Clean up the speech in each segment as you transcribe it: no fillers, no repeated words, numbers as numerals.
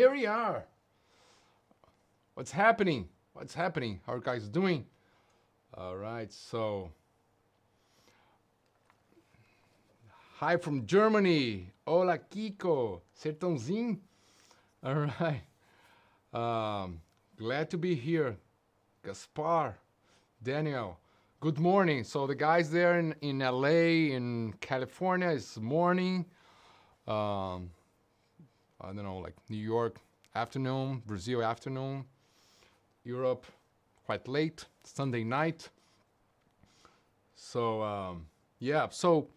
here we are. What's happening? What's happening? How are you guys doing? All right, so hi from Germany. Hola, Kiko. Sertãozinho. All right. Glad to be here. Gaspar, Daniel. Good morning. So the guys there in LA, in California, it's morning. I don't know, like New York afternoon, Brazil afternoon, Europe quite late, Sunday night. So yeah, so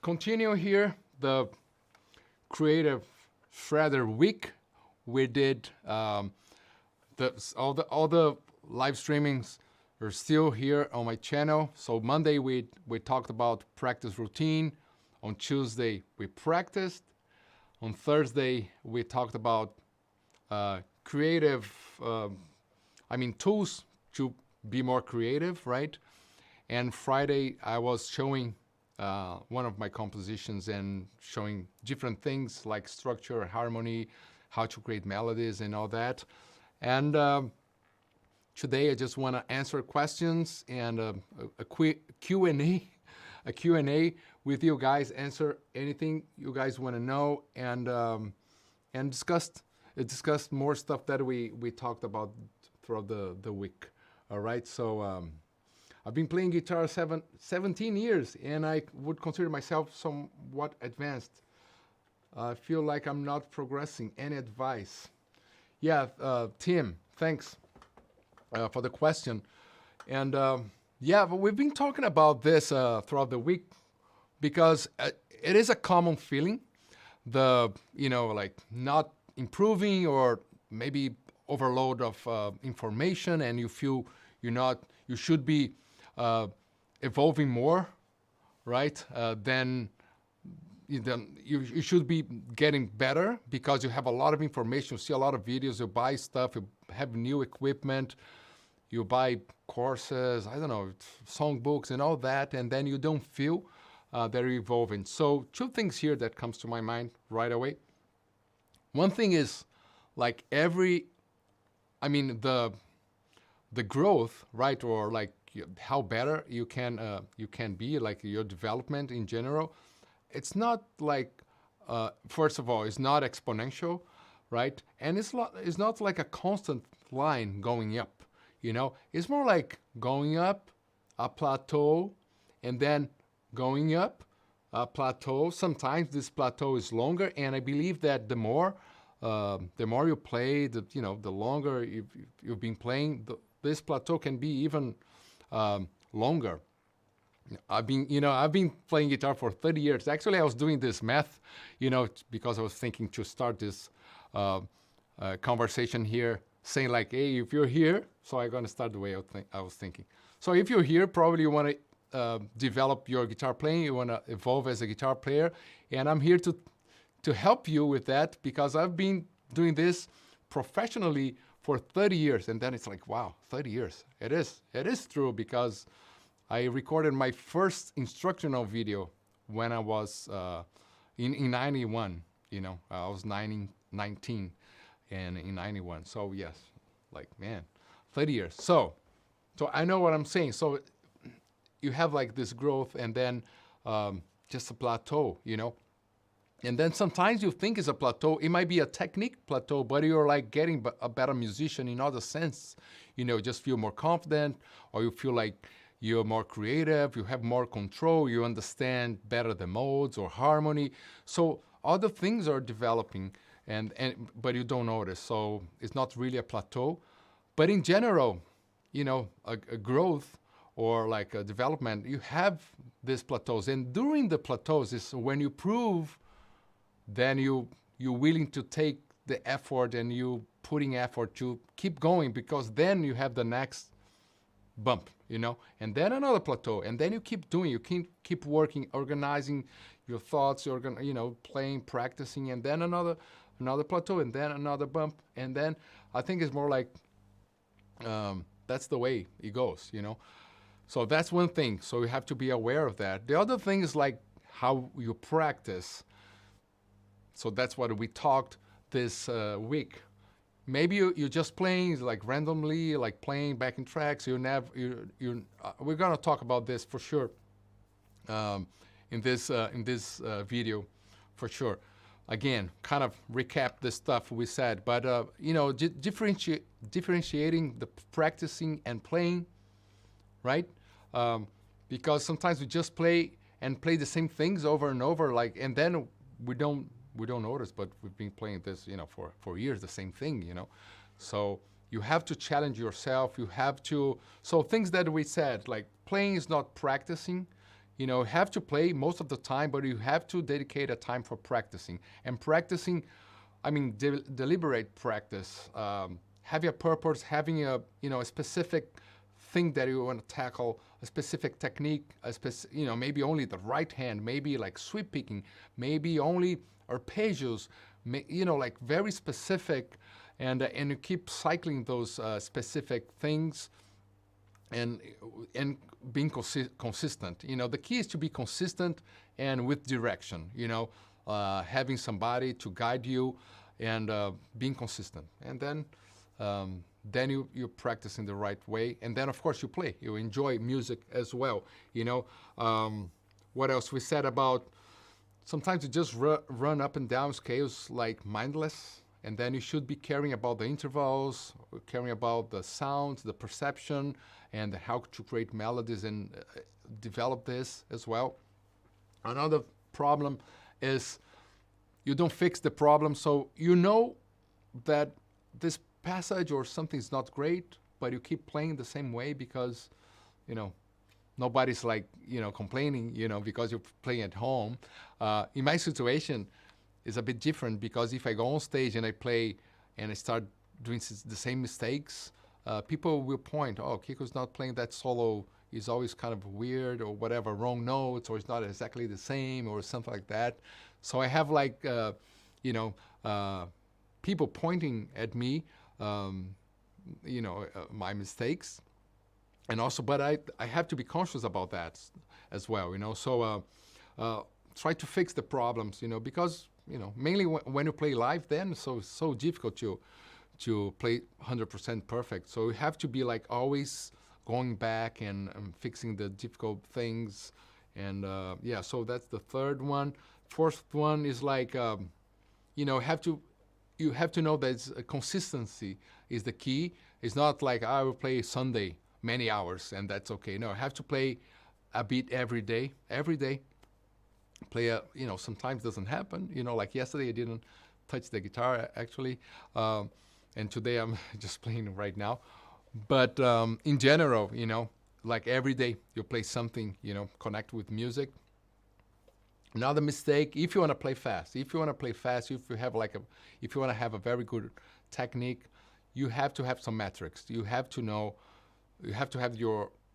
continue here the Creative Shredder week. We did all the live streamings are still here on my channel. So Monday we talked about practice routine. On Tuesday we practiced. On Thursday we talked about creative, tools to be more creative, right? And Friday I was showing one of my compositions and showing different things like structure, harmony, how to create melodies and all that. And today I just want to answer questions and a quick Q&A, with you guys, answer anything you guys want to know, and discuss more stuff that we talked about throughout the week. All right, so I've been playing guitar 17 years, and I would consider myself somewhat advanced. I feel like I'm not progressing. Any advice? Yeah, Tim, thanks for the question. And yeah, but we've been talking about this throughout the week because it is a common feeling, like not improving or maybe overload of information, and you feel you should be evolving more, right? Then you should be getting better because you have a lot of information, you see a lot of videos, you buy stuff, you have new equipment, you buy courses, I don't know, songbooks and all that, and then you don't feel that you're evolving. So two things here that comes to my mind right away. One thing is like the growth, right? Or like how better you can be, like your development in general. It's not like, first of all, it's not exponential, right? And it's not like a constant line going up, It's more like going up, a plateau, and then going up, a plateau. Sometimes this plateau is longer, and I believe that the more you play, the longer you've been playing, this plateau can be even longer. I've been playing guitar for 30 years. Actually, I was doing this math, because I was thinking to start this conversation here, saying like, hey, if you're here, so I'm going to start the way I was thinking. So if you're here, probably you want to develop your guitar playing, you want to evolve as a guitar player, and I'm here to help you with that because I've been doing this professionally for 30 years. And then it's like, wow, 30 years. It is true because I recorded my first instructional video when I was in 91, I was 19 and in 91. So yes, like, man, 30 years. So I know what I'm saying. So you have like this growth and then just a plateau, And then sometimes you think it's a plateau. It might be a technique plateau, but you're like getting a better musician in other sense. Just feel more confident, or you feel like you're more creative, you have more control, you understand better the modes or harmony. So other things are developing, but you don't notice. So it's not really a plateau. But in general, a growth or like a development, you have these plateaus. And during the plateaus is when you prove, then you're willing to take the effort and you putting effort to keep going, because then you have the next bump, and then another plateau, and then you keep doing, you keep working, organizing your thoughts, playing, practicing, and then another plateau, and then another bump, and then I think it's more like that's the way it goes, So that's one thing. So you have to be aware of that. The other thing is like how you practice. So that's what we talked. this week. Maybe you're just playing like randomly, like playing backing tracks. We're gonna talk about this for sure in this video, for sure. Again, kind of recap the stuff we said, but differentiating the practicing and playing, right? Because sometimes we just play the same things over and over, like, and then we don't notice, but we've been playing this, for years, the same thing, So you have to challenge yourself. You have to, so things that we said, like playing is not practicing. You have to play most of the time, but you have to dedicate a time for practicing. And practicing, I mean, deliberate practice, having a purpose, having a specific thing that you want to tackle, a specific technique, maybe only the right hand, maybe like sweep picking, maybe only arpeggios, like very specific, and you keep cycling those specific things, and being consistent. The key is to be consistent and with direction. Having somebody to guide you, and being consistent, and then you practice in the right way, and then of course you play. You enjoy music as well. What else we said about sometimes you just run up and down scales like mindless, and then you should be caring about the intervals, caring about the sounds, the perception, and how to create melodies and develop this as well. Another problem is you don't fix the problem, so you know that this passage or something's not great, but you keep playing the same way because, nobody's like, complaining, because you're playing at home. In my situation, it's a bit different because if I go on stage and I play and I start doing the same mistakes, people will point, oh, Kiko's not playing that solo. He's always kind of weird or whatever, wrong notes, or it's not exactly the same or something like that. So I have like, people pointing at me, my mistakes, and also, but I have to be conscious about that as well, So try to fix the problems, because mainly when you play live, then it's so difficult to play 100% perfect. So you have to be like always going back and fixing the difficult things, and So that's the third one. Fourth one is like you have to know that consistency is the key. It's not like I will play Sunday many hours and that's okay. No, I have to play a bit every day. Every day, play sometimes doesn't happen. Like yesterday I didn't touch the guitar actually, and today I'm just playing right now. But in general, like every day you play something, connect with music. Another mistake, if you want to play fast, if you want to have a very good technique, you have to have some metrics. You have to have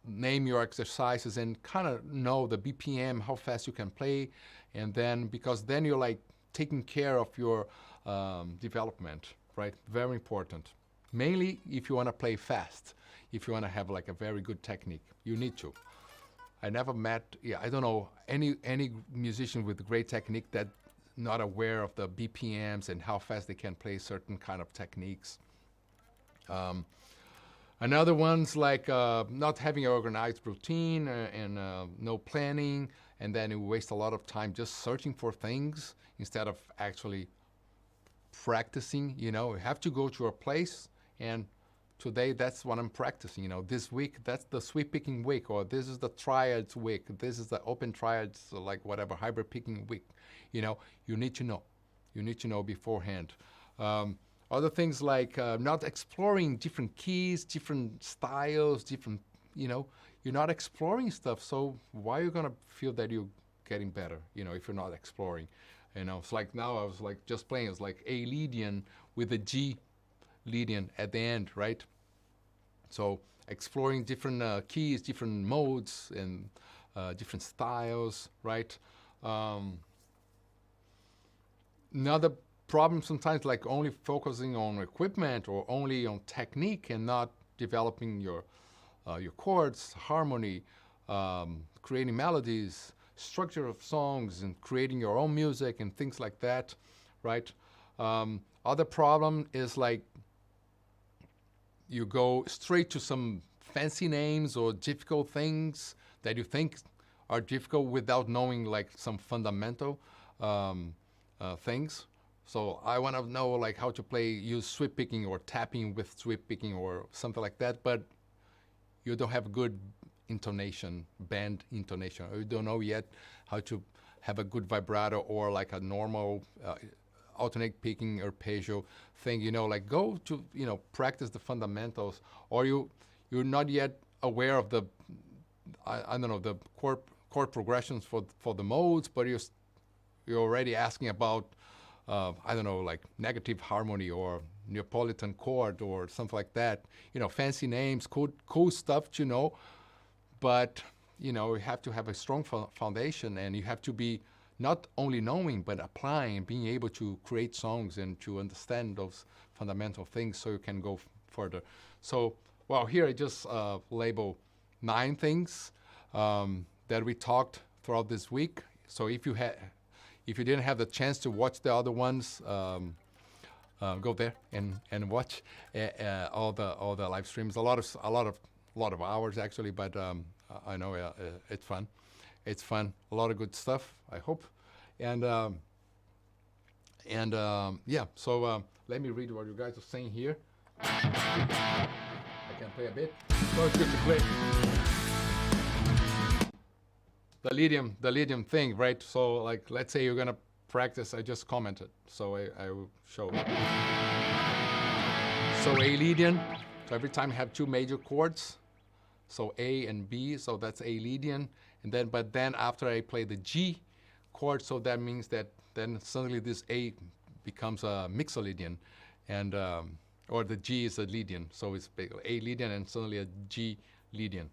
name your exercises and kind of know the BPM, how fast you can play, and then, because then you're like taking care of your development, right? Very important. Mainly if you want to play fast, if you want to have like a very good technique, you need to. I never met, I don't know, any musician with great technique that not aware of the BPMs and how fast they can play certain kind of techniques. Another one's like not having an organized routine and no planning, and then you waste a lot of time just searching for things instead of actually practicing. You have to go to a place, and today that's what I'm practicing. This week that's the sweep picking week, or this is the triads week, this is the open triads, like whatever, hybrid picking week. You need to know. You need to know beforehand. Other things like not exploring different keys, different styles, different, you're not exploring stuff. So why are you gonna feel that you're getting better, if you're not exploring? It's like now I was like just playing, it's like A Lydian with a G Lydian at the end, right? So exploring different keys, different modes, and different styles, right? Another problem sometimes, like only focusing on equipment or only on technique and not developing your chords, harmony, creating melodies, structure of songs, and creating your own music and things like that, right? Other problem is like you go straight to some fancy names or difficult things that you think are difficult without knowing like some fundamental things. So I want to know like how to use sweep picking or tapping with sweep picking or something like that, but you don't have good intonation, band intonation, or you don't know yet how to have a good vibrato or like a normal alternate picking arpeggio thing, like go to, practice the fundamentals, or you're not yet aware of the, I don't know, the chord progressions for the modes, but you're already asking about, I don't know, like negative harmony or Neapolitan chord or something like that. Fancy names, cool stuff to know, but you have to have a strong foundation, and you have to be not only knowing, but applying, being able to create songs and to understand those fundamental things so you can go further. So, well, here I just label 9 things that we talked throughout this week. So if you didn't have the chance to watch the other ones, go there and watch all the live streams. A lot of hours actually, but I know it's fun. It's fun. A lot of good stuff, I hope. And yeah, so let me read what you guys are saying here. I can play a bit. So it's good to play the Lydium thing, right? So like, let's say you're gonna practice. I just commented, so I will show. So A Lydian. So every time you have 2 major chords. So A and B, so that's A Lydian. And then, but then after I play the G chord, so that means that then suddenly this A becomes a mixolydian, and or the G is a Lydian. So it's A Lydian and suddenly a G Lydian.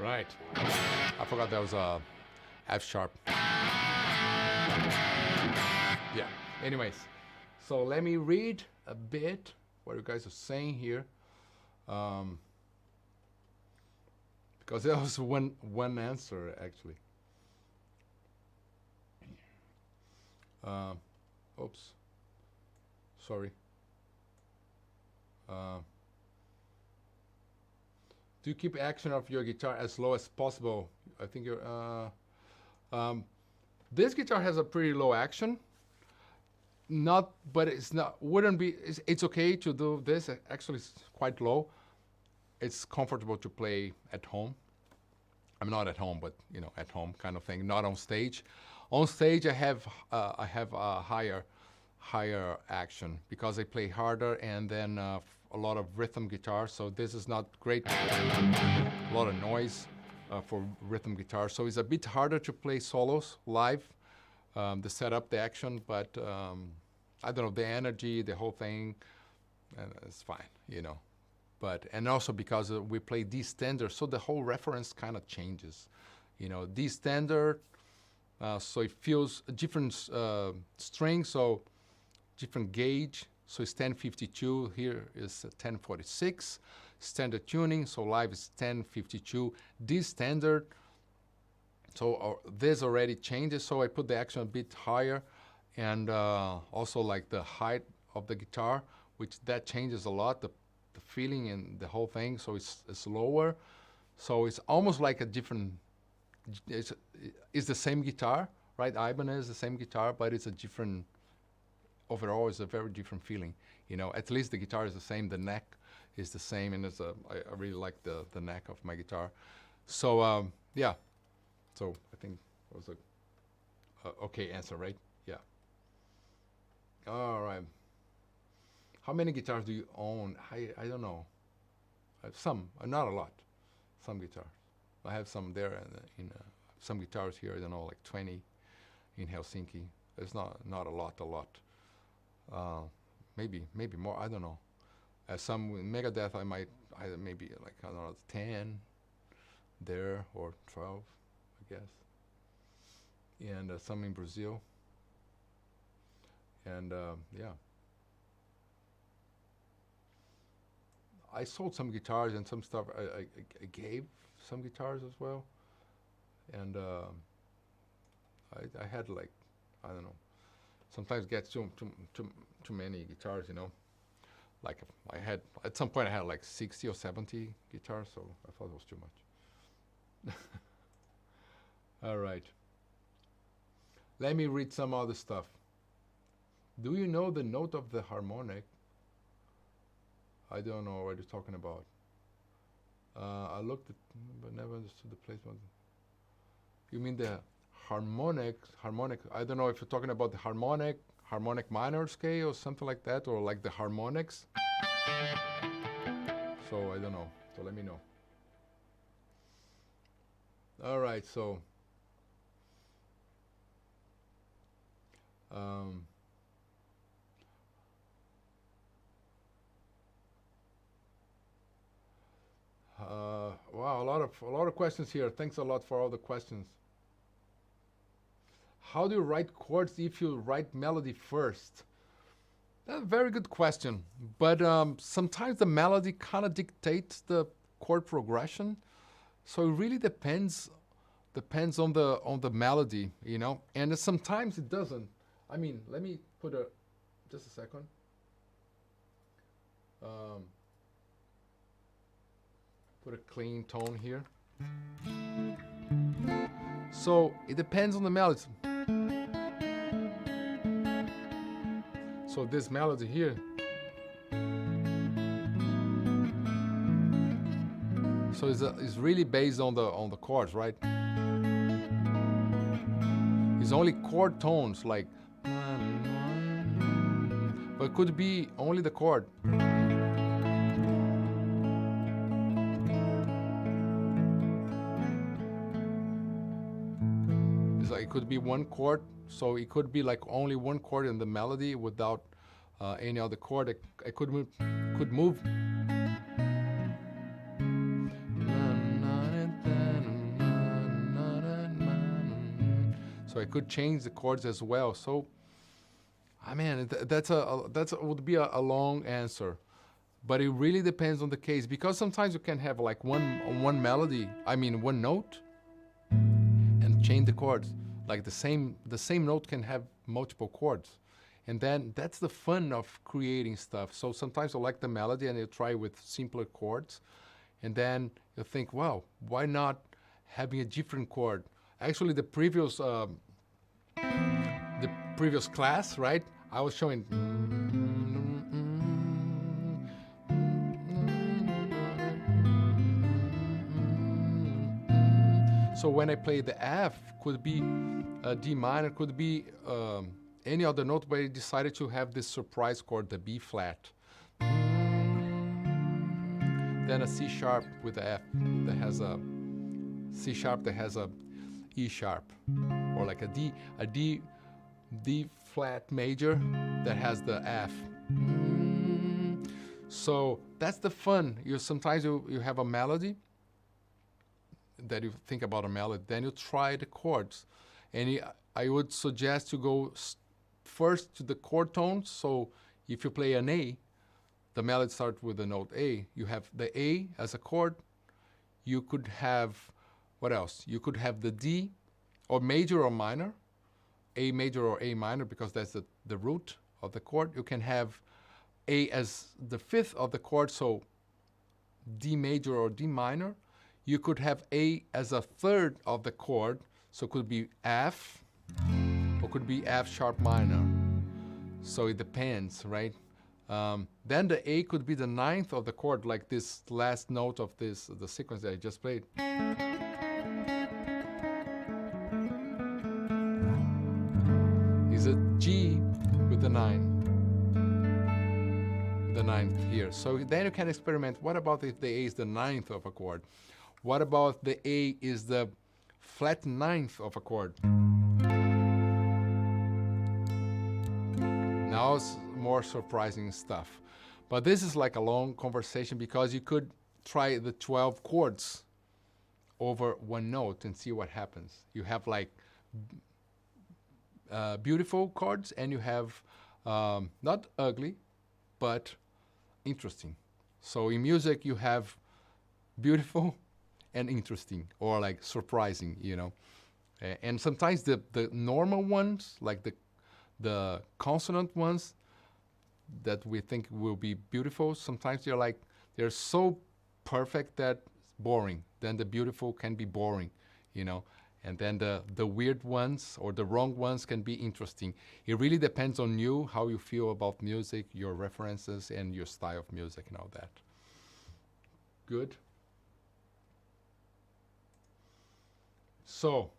Right. I forgot that was a F sharp. Yeah. Anyways, so let me read a bit what you guys are saying here, because there was one answer actually. Oops. Sorry. Do you keep action of your guitar as low as possible? I think you're. This guitar has a pretty low action. But it's not. Wouldn't be. It's okay to do this. Actually, it's quite low. It's comfortable to play at home. I'm not at home, but at home kind of thing. Not on stage. On stage, I have a higher action because I play harder, and then a lot of rhythm guitar, so this is not great. A lot of noise for rhythm guitar, so it's a bit harder to play solos live, the setup, the action, but I don't know, the energy, the whole thing, it's fine, But, and also because we play D standard, so the whole reference kind of changes, D standard, so it feels a different string, so different gauge. So it's 1052, here is 1046. Standard tuning, so live is 1052. This standard, so this already changes, so I put the action a bit higher, and also like the height of the guitar, which that changes a lot, the feeling and the whole thing, so it's lower. So it's almost like a different, it's the same guitar, right? Ibanez is the same guitar, but it's a different overall it's a very different feeling. You know, at least the guitar is the same, the neck is the same, and I really like the neck of my guitar. So yeah, so I think it was a okay answer, right? Yeah. All right. How many guitars do you own? I don't know. I have some, not a lot. Some guitars. I have some there in some guitars here. I don't know, like 20 in Helsinki. It's not a lot. Maybe more. I don't know. Some in Megadeth, maybe like I don't know 10 there or 12, I guess. And some in Brazil. And yeah. I sold some guitars and some stuff. I gave some guitars as well, and I had like, I don't know. Sometimes gets too many guitars, you know. Like I had at some point I had like 60 or 70 guitars, so I thought it was too much. All right. Let me read some other stuff. Do you know the note of the harmonic? I don't know what you're talking about. I looked at, but never understood the placement. You mean the harmonic? I don't know if you're talking about the harmonic minor scale or something like that, or like the harmonics. So I don't know. So let me know. All right. So. Wow, a lot of questions here. Thanks a lot for all the questions. How do you write chords if you write melody first? That's a very good question. But sometimes the melody kind of dictates the chord progression. So it really depends on the melody, you know. And sometimes it doesn't. I mean, let me put just a second. Put a clean tone here. So it depends on the melody. So this melody here. So it's really based on the chords, right? It's only chord tones, like, but it could be only the chord. It could be one chord, so it could be like only one chord in the melody without any other chord. It could move. So I could change the chords as well. So, I mean, that would be a long answer, but it really depends on the case, because sometimes you can have like one melody. I mean, one note, and change the chords. Like the same note can have multiple chords. And then that's the fun of creating stuff. So sometimes I like the melody and you try with simpler chords. And then you think, wow, why not having a different chord? Actually, the previous class, right? I was showing. So when I play the F, could be a D minor, could be any other note, but I decided to have this surprise chord, the B flat. Then a C sharp with the F that has a C sharp that has a E sharp, or like a D flat major that has the F. So that's the fun. Sometimes you have a melody that you think about a melody, then you try the chords, and I would suggest you go first to the chord tones. So if you play an A, the melody starts with the note A. You have the A as a chord. You could have, what else? You could have the D, or major or minor, A major or A minor, because that's the root of the chord. You can have A as the fifth of the chord, so D major or D minor. You could have A as a third of the chord, so it could be F, or could be F sharp minor. So it depends, right? Then the A could be the ninth of the chord, like this last note of this, the sequence that I just played. Is a G with the 9. The ninth here. So then you can experiment. What about if the A is the ninth of a chord? What about the A is the flat ninth of a chord? Now it's more surprising stuff. But this is like a long conversation because you could try the 12 chords over one note and see what happens. You have like beautiful chords and you have not ugly, but interesting. So in music you have beautiful and interesting, or like surprising, you know. And sometimes the normal ones, like the consonant ones that we think will be beautiful, sometimes they're so perfect that it's boring. Then the beautiful can be boring, you know. And then the weird ones or the wrong ones can be interesting. It really depends on you, how you feel about music, your references, and your style of music and all that. Good. So,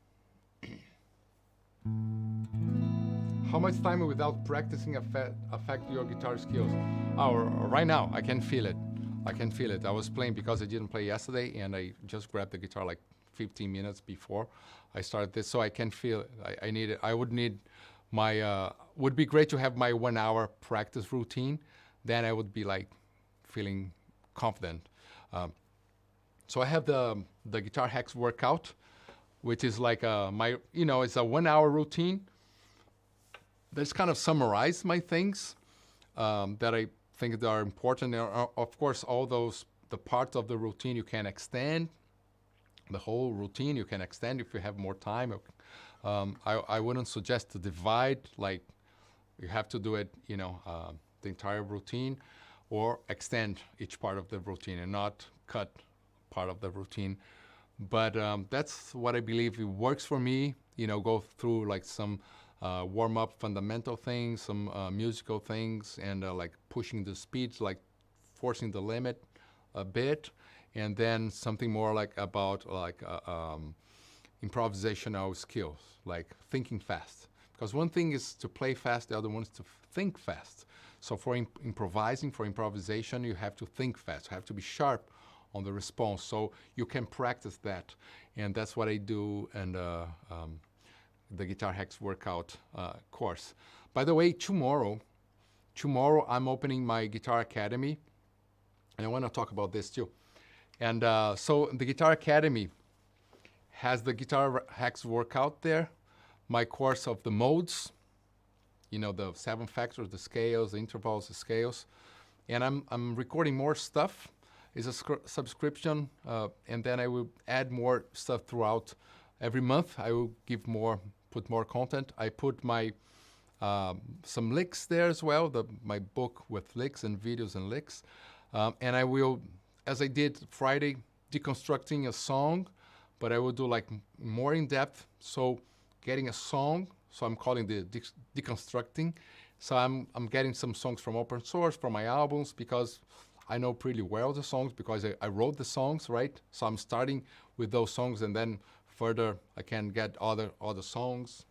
how much time without practicing affect your guitar skills? Oh, right now, I can feel it. I can feel it. I was playing because I didn't play yesterday, and I just grabbed the guitar like 15 minutes before I started this, so I can feel it. I need it. I would need my, would be great to have my 1 hour practice routine. Then I would be like feeling confident. So I have the Guitar Hacks workout, which is like it's a 1 hour routine. That's kind of summarize my things that I think that are important. Of course, all the parts of the routine you can extend. The whole routine you can extend if you have more time. I wouldn't suggest to divide, like you have to do it, the entire routine, or extend each part of the routine and not cut part of the routine. But that's what I believe it works for me. Go through like some warm-up fundamental things, some musical things, and like pushing the speeds, like forcing the limit a bit. And then something more like about improvisational skills, like thinking fast. Because one thing is to play fast, the other one is to think fast. So for improvisation, you have to think fast. You have to be sharp on the response. So you can practice that. And that's what I do in the Guitar Hacks workout course. By the way, tomorrow I'm opening my Guitar Academy. And I want to talk about this too. And so the Guitar Academy has the Guitar Hacks workout there, my course of the modes, the 7 factors, the scales, the intervals, the scales. And I'm recording more stuff. It's a subscription, and then I will add more stuff throughout. Every month I will put more content. I put my some licks there as well, my book with licks and videos and licks. And I will, as I did Friday, deconstructing a song, but I will do like more in depth. So getting a song, so I'm calling the deconstructing. So I'm getting some songs from open source, from my albums, because I know pretty well the songs because I wrote the songs, right? So I'm starting with those songs, and then further I can get other songs,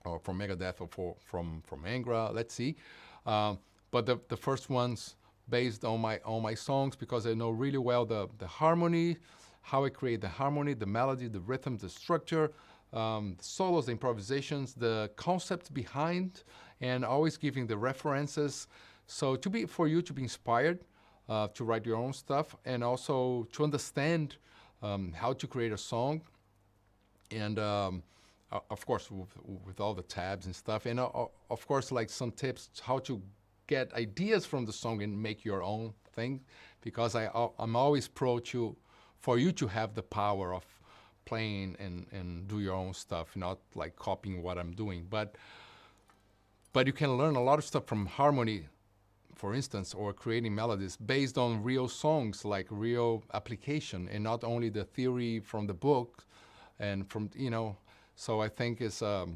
or from Megadeth or from Angra. Let's see. But the first ones based on my songs, because I know really well the harmony, how I create the harmony, the melody, the rhythm, the structure, the solos, the improvisations, the concept behind, and always giving the references. So for you to be inspired to write your own stuff, and also to understand how to create a song, and of course with all the tabs and stuff, and of course like some tips how to get ideas from the song and make your own thing, because I'm always for you to have the power of playing and do your own stuff, not like copying what I'm doing. But you can learn a lot of stuff from harmony, for instance, or creating melodies based on real songs, like real application, and not only the theory from the book and from, So I think it's a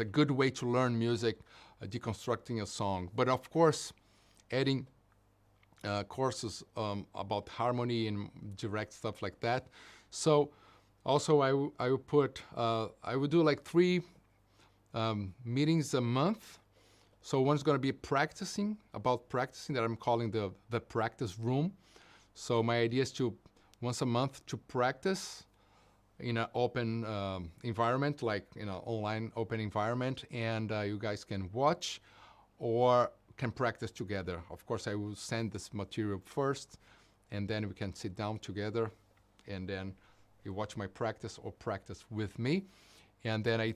good way to learn music deconstructing a song. But of course, adding courses about harmony and direct stuff like that. So also I will put, I will do like 3 meetings a month. So one's going to be about practicing that I'm calling the practice room. So my idea is to once a month to practice in an open environment, like in an online open environment, and you guys can watch or can practice together. Of course, I will send this material first, and then we can sit down together, and then you watch my practice or practice with me, and then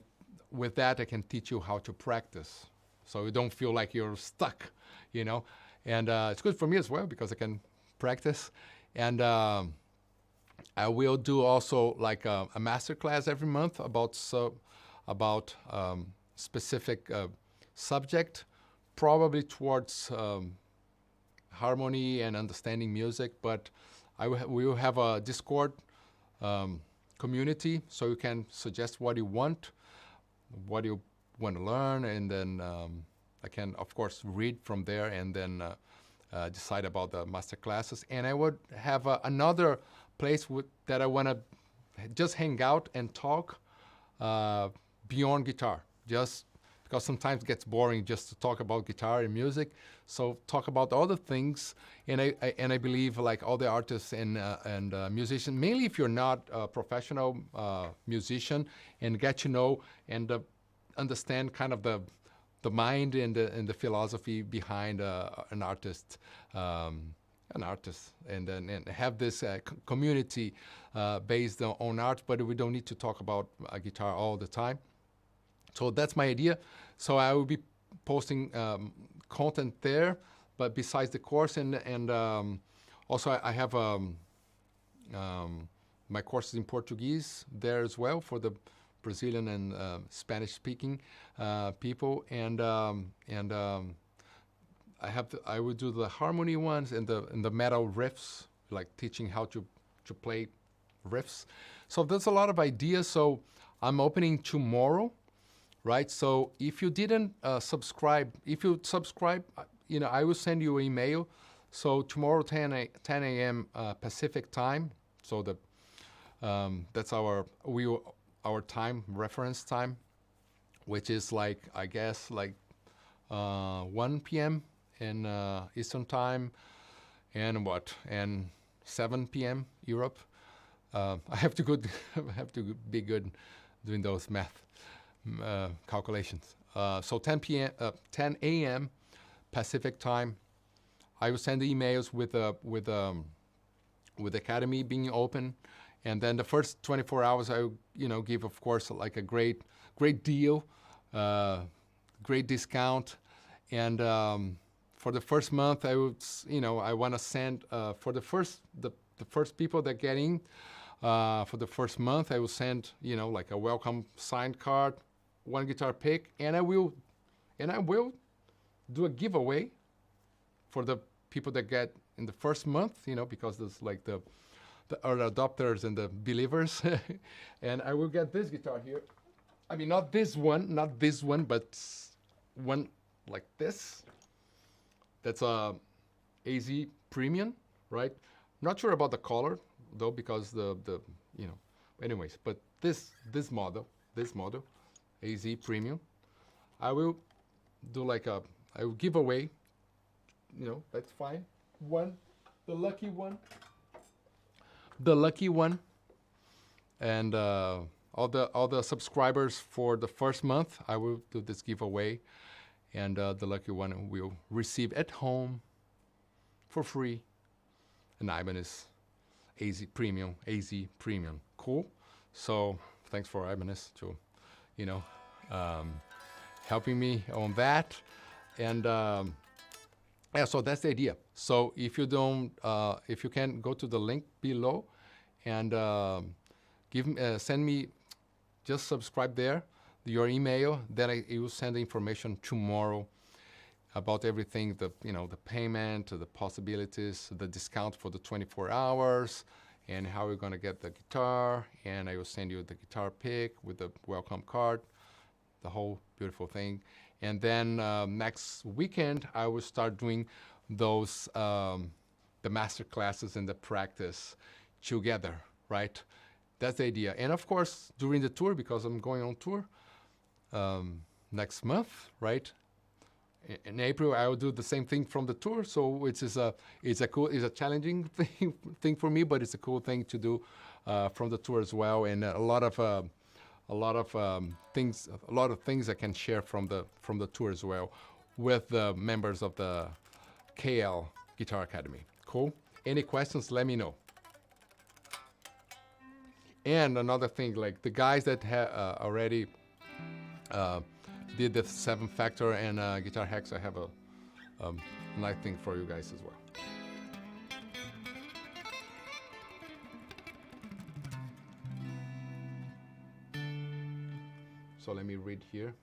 with that I can teach you how to practice, so you don't feel like you're stuck, you know. And it's good for me as well because I can practice, and I will do also like a master class every month about specific subject, probably towards harmony and understanding music. But we will have a Discord community, so you can suggest what you want to learn, and then I can of course read from there, and then decide about the master classes. And I would have another place that I want to just hang out and talk beyond guitar, just because sometimes it gets boring just to talk about guitar and music. So talk about other things, and I believe like all the artists and musicians, mainly if you're not a professional musician, and get to know and understand kind of the mind and the philosophy behind an artist, and then have this community based on art. But we don't need to talk about guitar all the time. So that's my idea. So I will be posting content there, but besides the course, and also I have my courses in Portuguese there as well for the Brazilian and Spanish-speaking people, and I would do the harmony ones and the metal riffs, like teaching how to play riffs. So there's a lot of ideas. So I'm opening tomorrow, right? So if you didn't subscribe, if you subscribe, you know, I will send you an email. So tomorrow 10 a.m. Pacific time. So that's our time, reference time, which is like, I guess, like 1 p.m. in Eastern time, and 7 p.m. Europe. I have to be good doing those math calculations. So 10 a.m. Pacific time. I will send the emails with Academy being open, and then the first 24 hours I will, give, of course, like a great deal, great discount, and for the first month I would, I want to send for the first people that get in for the first month, I will send, like a welcome signed card, 1 guitar pick, and I will do a giveaway for the people that get in the first month, because there's like the early adopters and the believers. And I will get this guitar here. I mean, not this one, but one like this. That's a AZ Premium, right? Not sure about the color though, because anyways, but this model, AZ Premium, I will do like I will give away, that's fine. The lucky one, and all the subscribers for the first month, I will do this giveaway, and the lucky one will receive at home for free an Ibanez AZ Premium. Cool. So thanks for Ibanez to, helping me on that, and yeah, so that's the idea. So if you can go to the link below and send me, just subscribe there, your email, then I will send the information tomorrow about everything, the payment, the possibilities, the discount for the 24 hours, and how we're gonna get the guitar, and I will send you the guitar pick with the welcome card, the whole beautiful thing. And then next weekend, I will start doing those, the master classes and the practice together, right? That's the idea. And of course, during the tour, because I'm going on tour next month, right? In April, I will do the same thing from the tour. So it's a challenging thing for me, but it's a cool thing to do from the tour as well. And a lot of things I can share from the tour as well with the members of the KL Guitar Academy. Cool. Any questions? Let me know. And another thing, like the guys that already did the 7-factor and guitar hacks, I have a nice thing for you guys as well. So let me read here.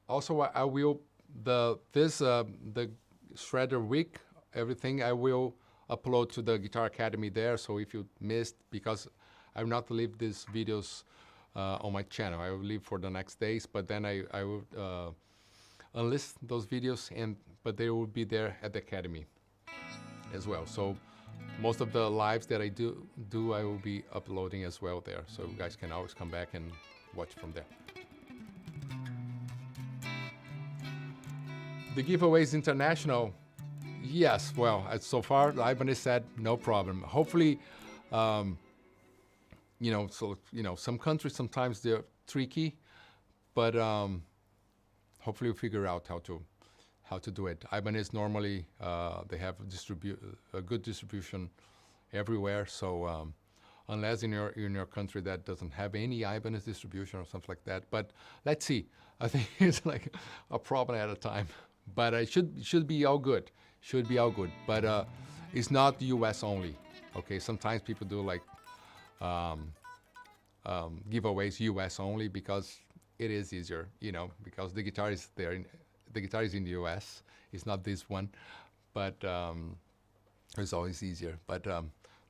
Also, I will the Shredder week, everything I will upload to the Guitar Academy there. So if you missed, because I will not leave these videos on my channel, I will leave for the next days. But then I will unlist those videos, but they will be there at the Academy as well. So most of the lives that I do I will be uploading as well there. So you guys can always come back and watch from there. The giveaways international, yes. Well, so far, Ibanez said no problem. Hopefully, some countries sometimes they're tricky, but hopefully we'll figure out how to do it. Ibanez normally they have a good distribution everywhere. So unless in your country that doesn't have any Ibanez distribution or something like that, but let's see. I think it's like a problem at a time. But it should be all good. Should be all good. But it's not U.S. only. Okay. Sometimes people do like giveaways U.S. only because it is easier. Because the guitar is there. The guitar is in the U.S. It's not this one, but it's always easier. But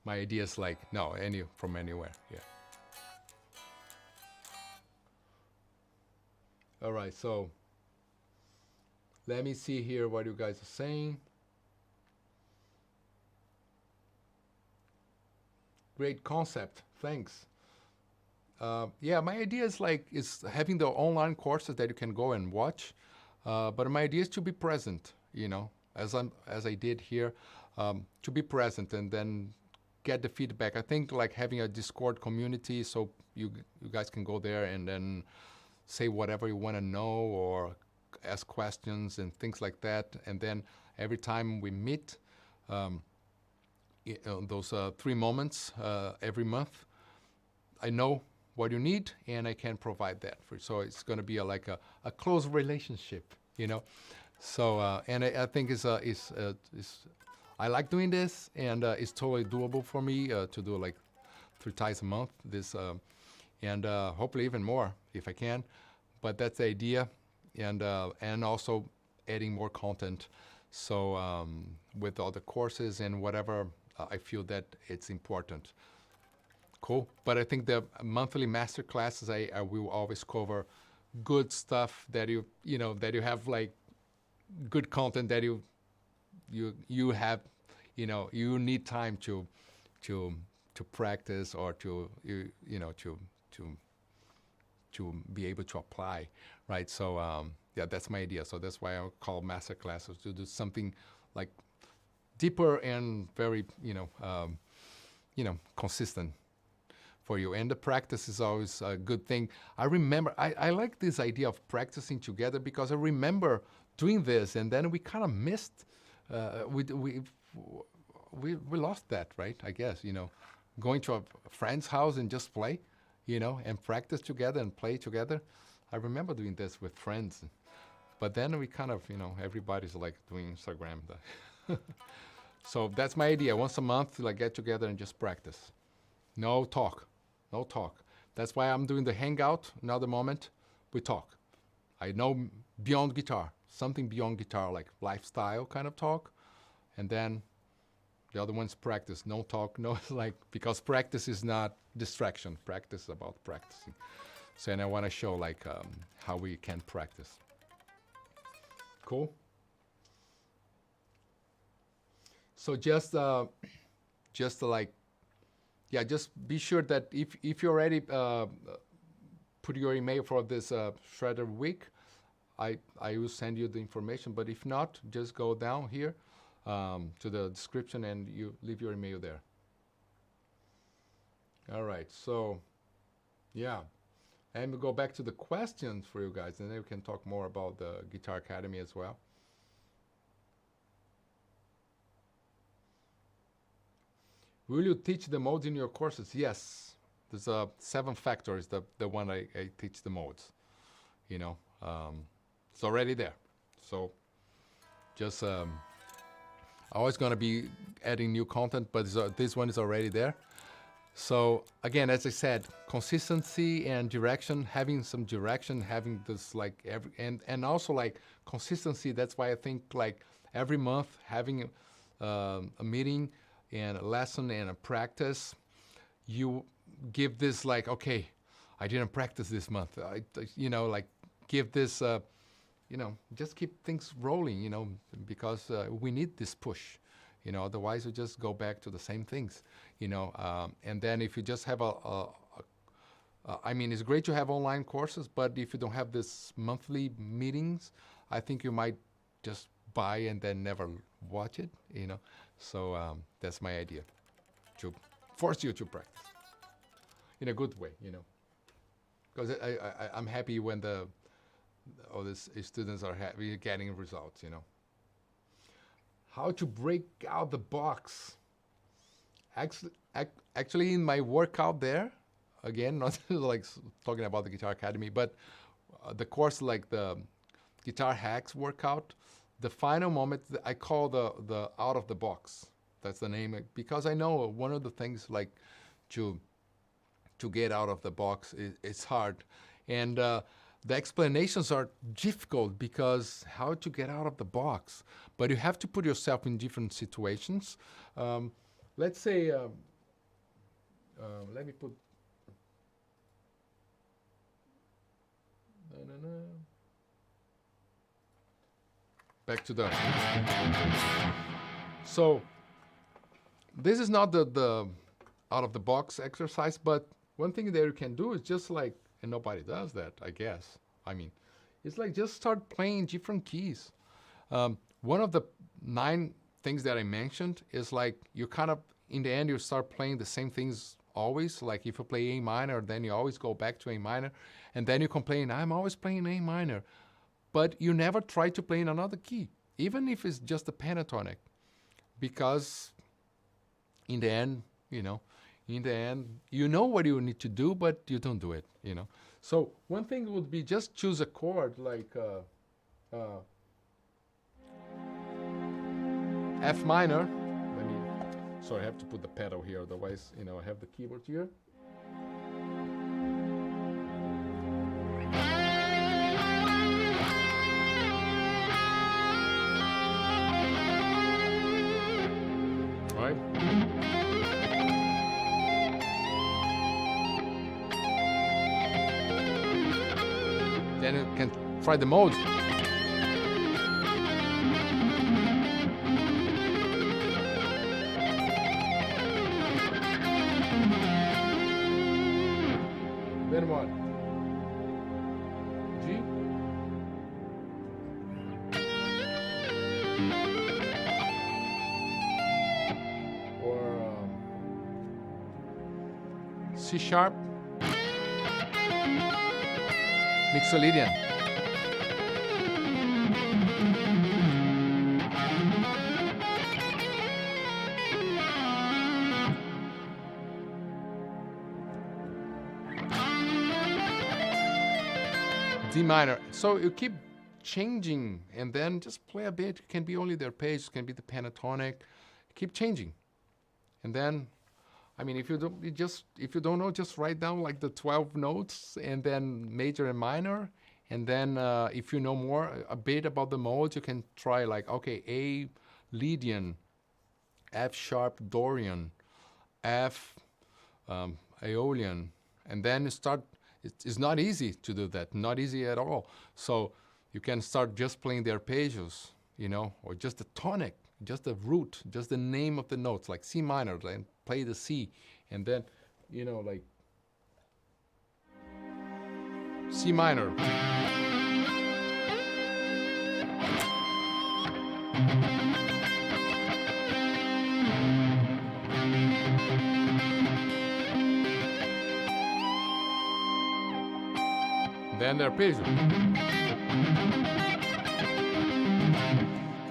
my idea is like no, from anywhere. Yeah. All right. So. Let me see here what you guys are saying. Great concept, thanks. Yeah, my idea is having the online courses that you can go and watch. But my idea is to be present, as I did here, to be present and then get the feedback. I think like having a Discord community, so you guys can go there and then say whatever you want to know or ask questions and things like that. And then every time we meet, those 3 moments every month, I know what you need and I can provide that for you. So it's going to be like a close relationship, So and I think I like doing this, and it's totally doable for me to do like 3 times a month. This and hopefully even more if I can. But that's the idea. And also adding more content, so with all the courses and whatever I feel that it's important. Cool. But I think the monthly master classes, I will always cover good stuff that you have like good content that you have, you need time to practice or to be able to apply, right? So yeah, that's my idea. So that's why I call master classes, to do something like deeper and very consistent for you. And the practice is always a good thing. I remember I like this idea of practicing together, because I remember doing this and then we kind of missed. We lost that, right? I guess going to a friend's house and just play. And practice together and play together. I remember doing this with friends, but then we kind of, everybody's like doing Instagram. So that's my idea. Once a month, like get together and just practice. No talk. That's why I'm doing the hangout. Another moment, we talk. I know beyond guitar, something beyond guitar, like lifestyle kind of talk. And then the other one's practice. No talk, because practice is not distraction. Practice is about practicing. So, and I want to show like how we can practice. Cool. So just like, yeah, just be sure that if you already put your email for this Shredder week, I will send you the information. But if not, just go down here to the description and you leave your email there. All right, so yeah, and we'll go back to the questions for you guys, and then we can talk more about the Guitar Academy as well. Will you teach the modes in your courses? Yes. There's 7 factors, the one I teach the modes. You know, it's already there. So just always going to be adding new content, but this one is already there. So again, as I said, consistency and direction, having some direction, having this like and also like consistency. That's why I think like every month having a meeting and a lesson and a practice, you give this like, okay, I didn't practice this month. You know, like give this, you know, just keep things rolling, you know, because we need this push. You know, otherwise we just go back to the same things, you know. And then if you just have I mean, it's great to have online courses, but if you don't have this monthly meetings, I think you might just buy and then never watch it, you know. So that's my idea, to force you to practice in a good way, you know. Because I'm happy when all these students are getting results, you know. How to break out the box. Actually, in my workout there, again, not like talking about the Guitar Academy, but the course like the Guitar Hacks workout, the final moment I call the out of the box. That's the name, because I know one of the things like to get out of the box it's hard, and the explanations are difficult because how to get out of the box. But you have to put yourself in different situations. Let's say, let me put. Back to the. So this is not the out of the box exercise, but one thing that you can do is just like, and nobody does that, I guess. I mean, it's like just start playing different keys. One of the 9 things that I mentioned is like you kind of, in the end, you start playing the same things always. Like if you play A minor, then you always go back to A minor. And then you complain, I'm always playing A minor. But you never try to play in another key, even if it's just a pentatonic. Because in the end, you know, you know what you need to do, but you don't do it, you know. So one thing would be just choose a chord like F minor. Sorry, I have to put the pedal here, otherwise, you know, I have the keyboard here. Right? Then you can try the modes. Then what? G? Or C sharp? Mixolydian. D minor. So you keep changing and then just play a bit. It can be only the arpeggios, it can be the pentatonic. Keep changing. And then, I mean, if you don't know, just write down like the 12 notes and then major and minor. And then if you know more a bit about the modes, you can try like, okay, A Lydian, F sharp Dorian, F Aeolian, and then start It's not easy to do that, not easy at all. So you can start just playing the arpeggios, or just the tonic, just the root, just the name of the notes, like C minor, then play the C, and then, like C minor. Then the arpeggio.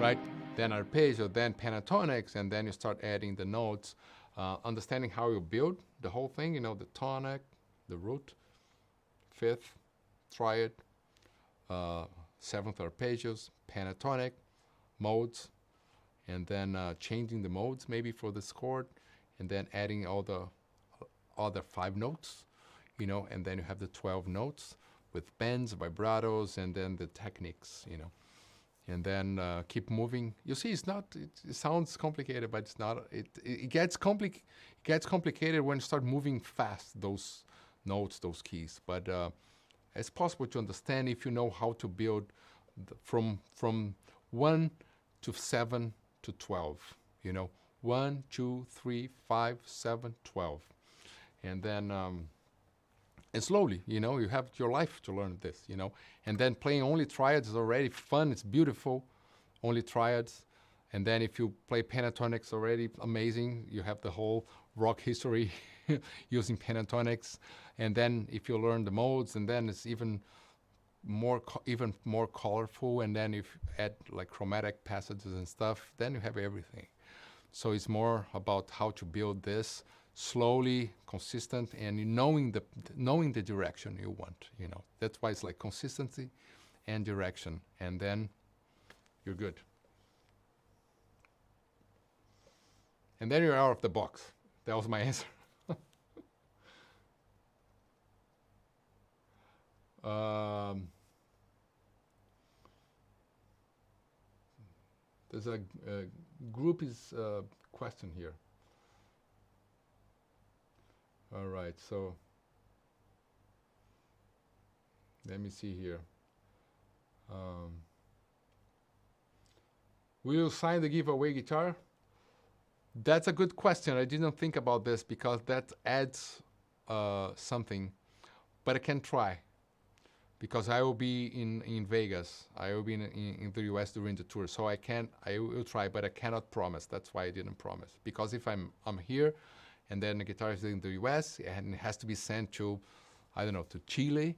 Right? Then arpeggio, then pentatonics, and then you start adding the notes, understanding how you build the whole thing, the tonic, the root, fifth, triad, seventh arpeggios, pentatonic, modes, and then changing the modes maybe for this chord, and then adding all the other 5 notes, and then you have the 12 notes with bends, vibratos, and then the techniques, and then keep moving. You see, it sounds complicated, but it's not. It gets complicated when you start moving fast, those notes, those keys. But it's possible to understand if you know how to build from 1 to 7 to 12. 1, 2, 3, 5, 7, 12, and then. And slowly, you have your life to learn this, And then playing only triads is already fun. It's beautiful, only triads. And then if you play pentatonics, already amazing. You have the whole rock history using pentatonics. And then if you learn the modes, and then it's even more colorful. And then if you add like chromatic passages and stuff, then you have everything. So it's more about how to build this slowly, consistent, and knowing the direction you want. That's why it's like consistency and direction, and then you're good. And then you're out of the box. That was my answer. There's a groupie's question here. All right, so let me see here. Will you sign the giveaway guitar? That's a good question. I didn't think about this because that adds something, but I can try because I will be in Vegas. I will be in the US during the tour, so I will try, but I cannot promise. That's why I didn't promise, because if I'm here, and then the guitar is in the US, and it has to be sent to, I don't know, to Chile,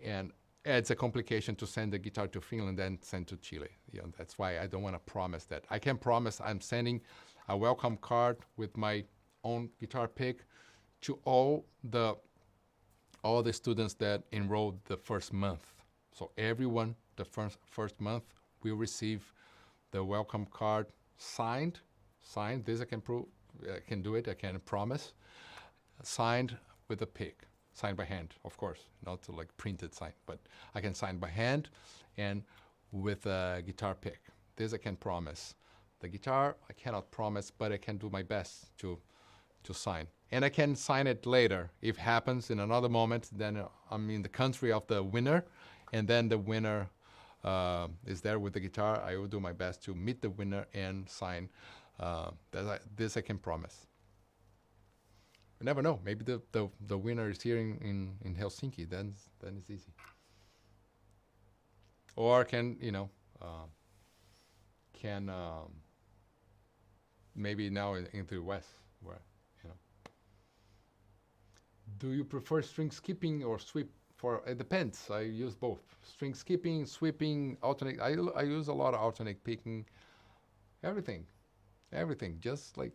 and it's a complication to send the guitar to Finland and send to Chile. That's why I don't want to promise that. I can promise I'm sending a welcome card with my own guitar pick to all the students that enrolled the first month. So everyone, the first month, will receive the welcome card signed. This I can prove. I can do it, I can promise. Signed with a pick, signed by hand, of course, not to like printed sign, but I can sign by hand and with a guitar pick. This I can promise. The guitar, I cannot promise, but I can do my best to sign. And I can sign it later. If it happens in another moment, then I'm in the country of the winner, and then the winner is there with the guitar. I will do my best to meet the winner and sign. This I can promise. You never know. Maybe the winner is here in Helsinki. Then it's easy. Or can maybe now in the West, where Do you prefer string skipping or sweep? It depends. I use both. String skipping, sweeping, alternate. I use a lot of alternate picking. Everything. Just like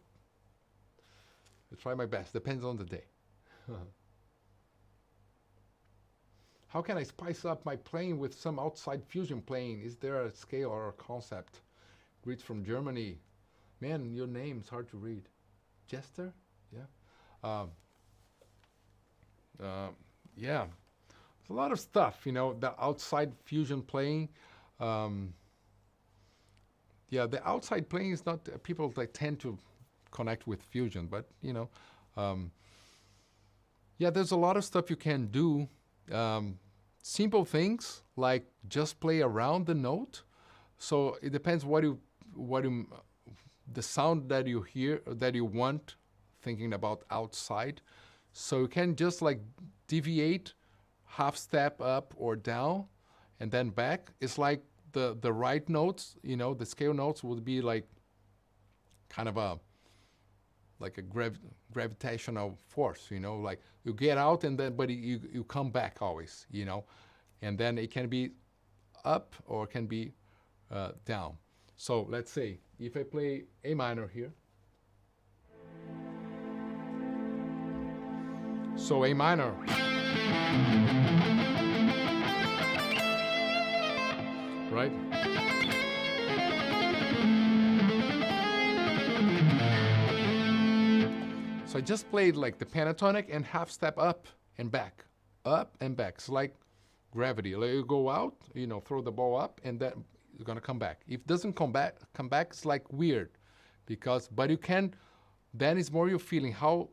I try my best. Depends on the day. How can I spice up my playing with some outside fusion playing? Is there a scale or a concept? Greets from Germany. Man, your name's hard to read. Jester? Yeah. Yeah. There's a lot of stuff, the outside fusion playing. Yeah, the outside playing is not, people tend to connect with fusion, but, yeah, there's a lot of stuff you can do simple things like just play around the note. So it depends the sound that you hear, that you want, thinking about outside. So you can just like deviate half step up or down and then back. It's like the right notes, the scale notes would be like kind of a gravitational force, like you get out and then, but you come back always, and then it can be up or it can be down. So let's say if I play A minor here. So A minor. Right? So I just played like the pentatonic and half step up and back. Up and back. It's like gravity. Like you go out, throw the ball up and then it's gonna come back. If it doesn't come back, it's like weird. But you can, then it's more your feeling how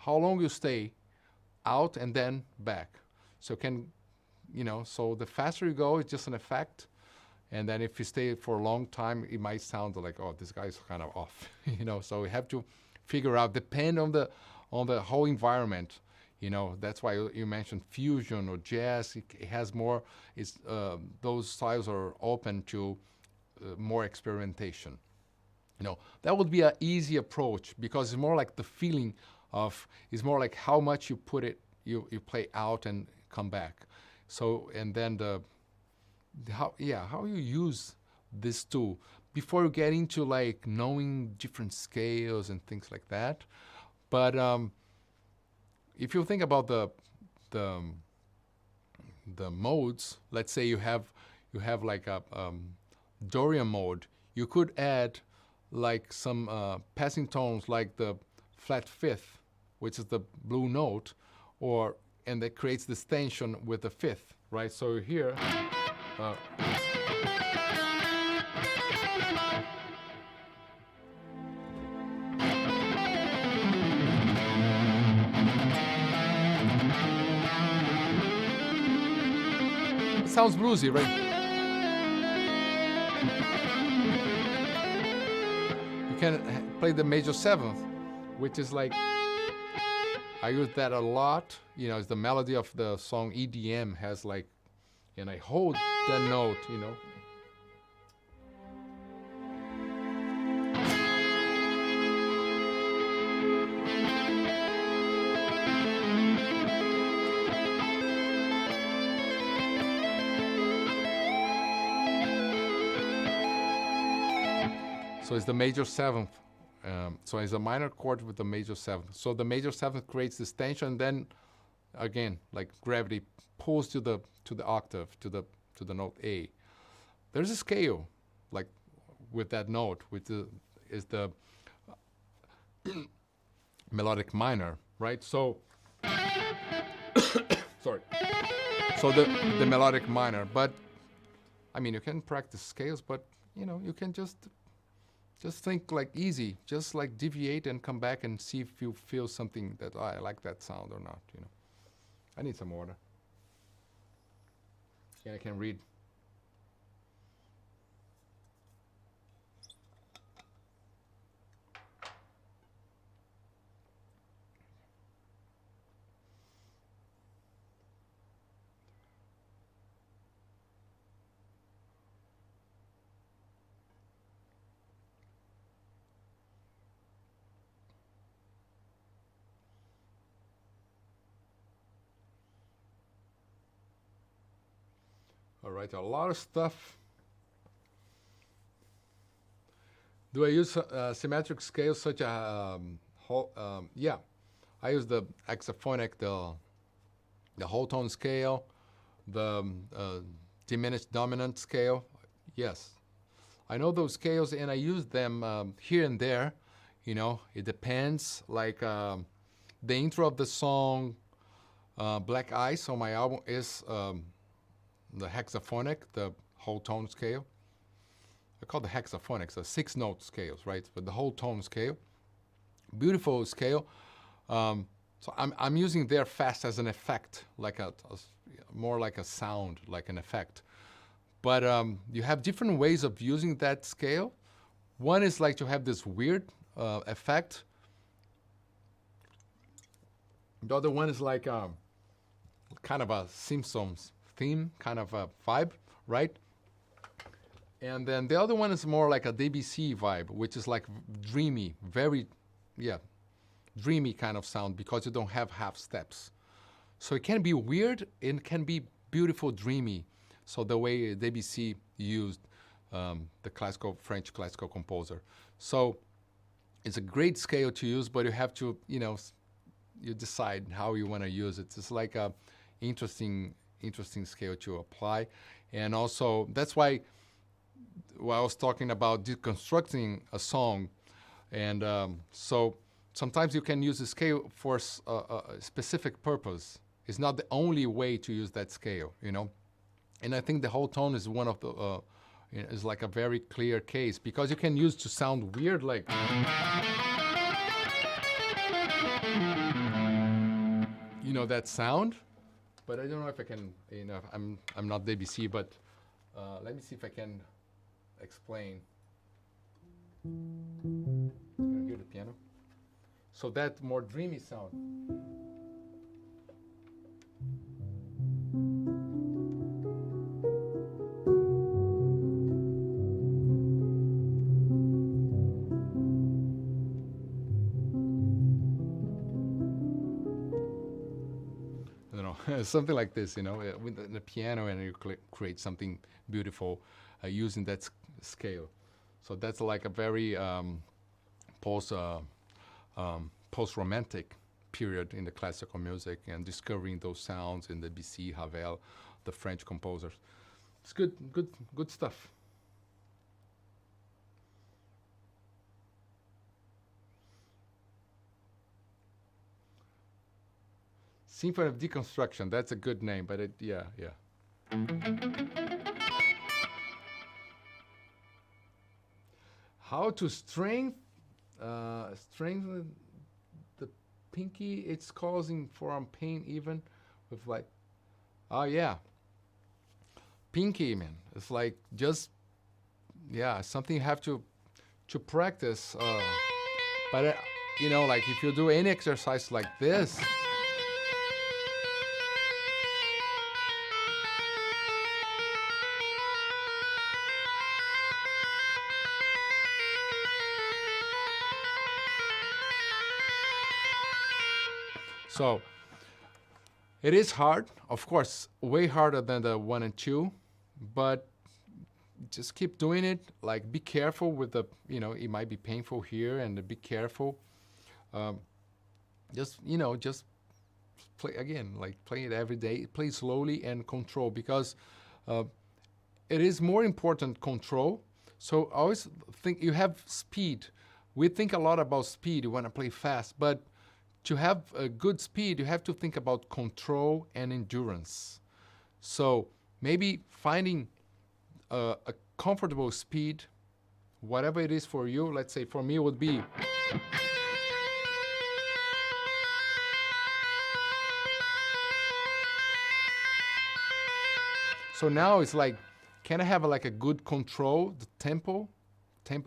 long you stay out and then back. So so the faster you go, it's just an effect. And then if you stay for a long time, it might sound like, oh, this guy's kind of off, So we have to figure out, depend on the whole environment. That's why you mentioned fusion or jazz. It has more, those styles are open to more experimentation. That would be an easy approach because it's more like the feeling it's more like how much you put it, you play out and come back. So, and then how you use this tool before you get into like knowing different scales and things like that. But if you think about the modes, let's say you have like a Dorian mode, you could add like some passing tones like the flat fifth, which is the blue note, and that creates this tension with the fifth, right? So here, it sounds bluesy, right? You can play the major seventh, which is like, I use that a lot. It's the melody of the song EDM has like, and I hold that note, So it's the major seventh. So it's a minor chord with the major seventh. So the major seventh creates this tension, and then again, like gravity pulls to the octave, to the note A. There's a scale, like with that note, which is the melodic minor, right? So sorry. So the melodic minor, but I mean you can practice scales, but you can just think like easy, just like deviate and come back and see if you feel something that, I like that sound or not, I need some water. Yeah, I can read. All right, a lot of stuff. Do I use symmetric scales such as, yeah, I use the hexaphonic, the whole tone scale, the diminished dominant scale. Yes, I know those scales and I use them here and there. It depends. Like the intro of the song Black Ice on my album is the hexaphonic, the whole tone scale. I call the hexaphonics the 6-note scales, right? But the whole tone scale, beautiful scale. So I'm using there fast as an effect, like more like a sound, like an effect. But you have different ways of using that scale. One is like to have this weird effect. The other one is like kind of a Simpsons theme, kind of a vibe, right? And then the other one is more like a Debussy vibe, which is like dreamy, very, yeah, dreamy kind of sound because you don't have half steps. So it can be weird and it can be beautiful, dreamy. So the way Debussy used the French classical composer. So it's a great scale to use, but you have to, you decide how you want to use it. It's like a interesting scale to apply. And also, that's why I was talking about deconstructing a song. And so sometimes you can use a scale for a specific purpose. It's not the only way to use that scale, And I think the whole tone is one of the, is like a very clear case because you can use to sound weird, like. That sound, but I don't know if I can, I'm not Debussy, but let me see if I can explain. You can hear the piano. So that more dreamy sound. Something like this, with the piano, and you create something beautiful using that scale. So that's like a very post-romantic period in the classical music, and discovering those sounds in the Debussy, Ravel, the French composers. It's good stuff. Symphony of Deconstruction, that's a good name, but yeah. How to strengthen the pinky, it's causing forearm pain even with like, oh yeah. Pinky, man, it's like just, something you have to practice. But, like if you do any exercise like this, so it is hard, of course, way harder than the 1 and 2, but just keep doing it. Like, be careful with the, it might be painful here, and be careful. Just play again, like play it every day. Play slowly and control, because it is more important control. So I always think you have speed. We think a lot about speed. You want to play fast, but to have a good speed, you have to think about control and endurance. So maybe finding a comfortable speed, whatever it is for you. Let's say for me it would be. So now it's like, can I have a good control, the tempo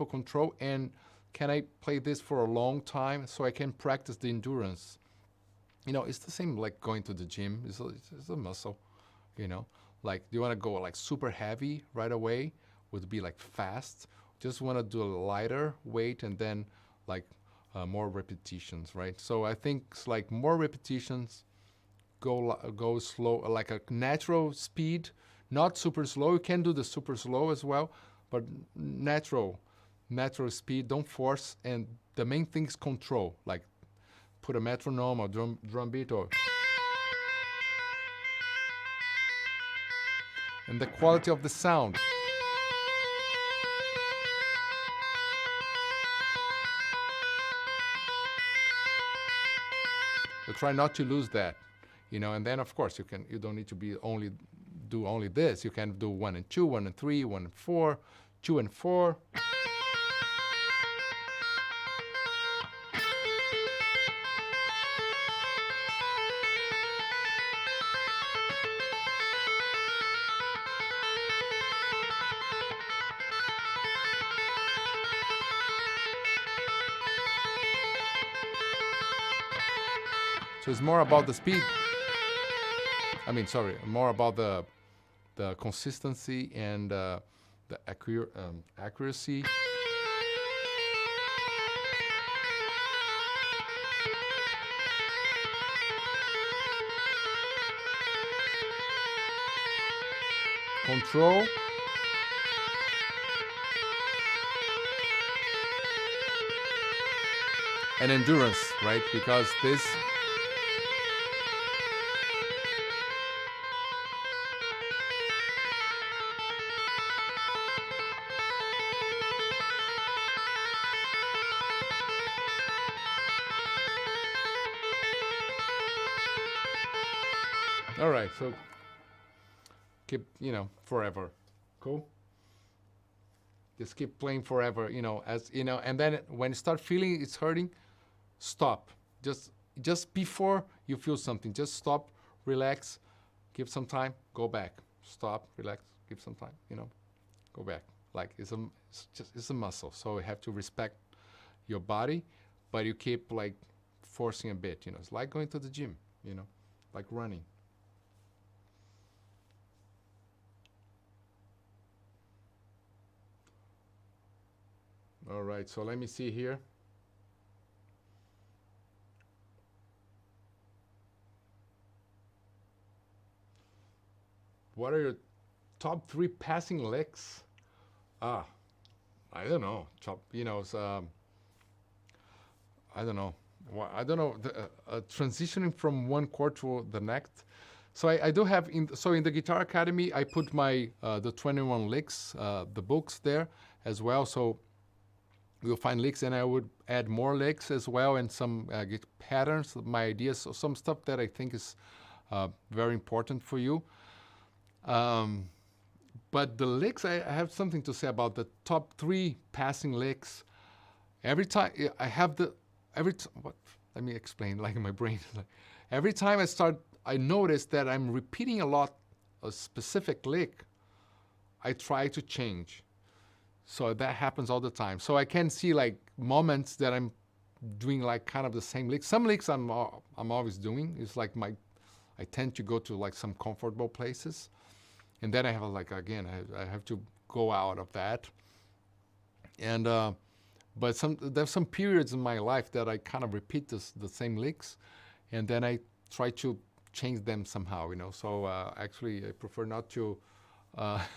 control, and can I play this for a long time so I can practice the endurance? It's the same like going to the gym. It's a muscle, Like, do you want to go like super heavy right away? Would be like fast. Just want to do a lighter weight and then like more repetitions, right? So I think it's like more repetitions, go slow, like a natural speed, not super slow. You can do the super slow as well, but natural speed, don't force. And the main thing is control, like put a metronome or drum beat, or and the quality of the sound. You try not to lose that, and then of course you don't need to do only this. You can do 1 and 2, 1 and 3, 1 and 4, 2 and 4. So it's more about the speed. I mean, sorry, more about the consistency and the accuracy. Control. And endurance, right? Because this all right, so keep, forever. Cool? Just keep playing forever, as and then when you start feeling it's hurting, stop. Just before you feel something, just stop, relax, give some time, go back. Stop, relax, give some time, go back. Like it's a muscle, so you have to respect your body, but you keep like forcing a bit, It's like going to the gym, like running. All right, so let me see here. What are your top 3 passing licks? I don't know. I don't know. I don't know. Transitioning from one chord to the next. So I do have, in the Guitar Academy, I put my, the 21 licks, the books there as well. So you'll find licks, and I would add more licks as well, and some patterns, my ideas, so some stuff that I think is very important for you. But the licks, I have something to say about the top 3 passing licks. Every time I have let me explain, like in my brain. Every time I notice that I'm repeating a specific lick, I try to change. So that happens all the time. So I can see like moments that I'm doing like kind of the same licks. Some licks I'm always doing. It's like I tend to go to like some comfortable places. And then I have like, again, I have to go out of that. And, but there's some periods in my life that I kind of repeat the same licks. And then I try to change them somehow, So actually I prefer not to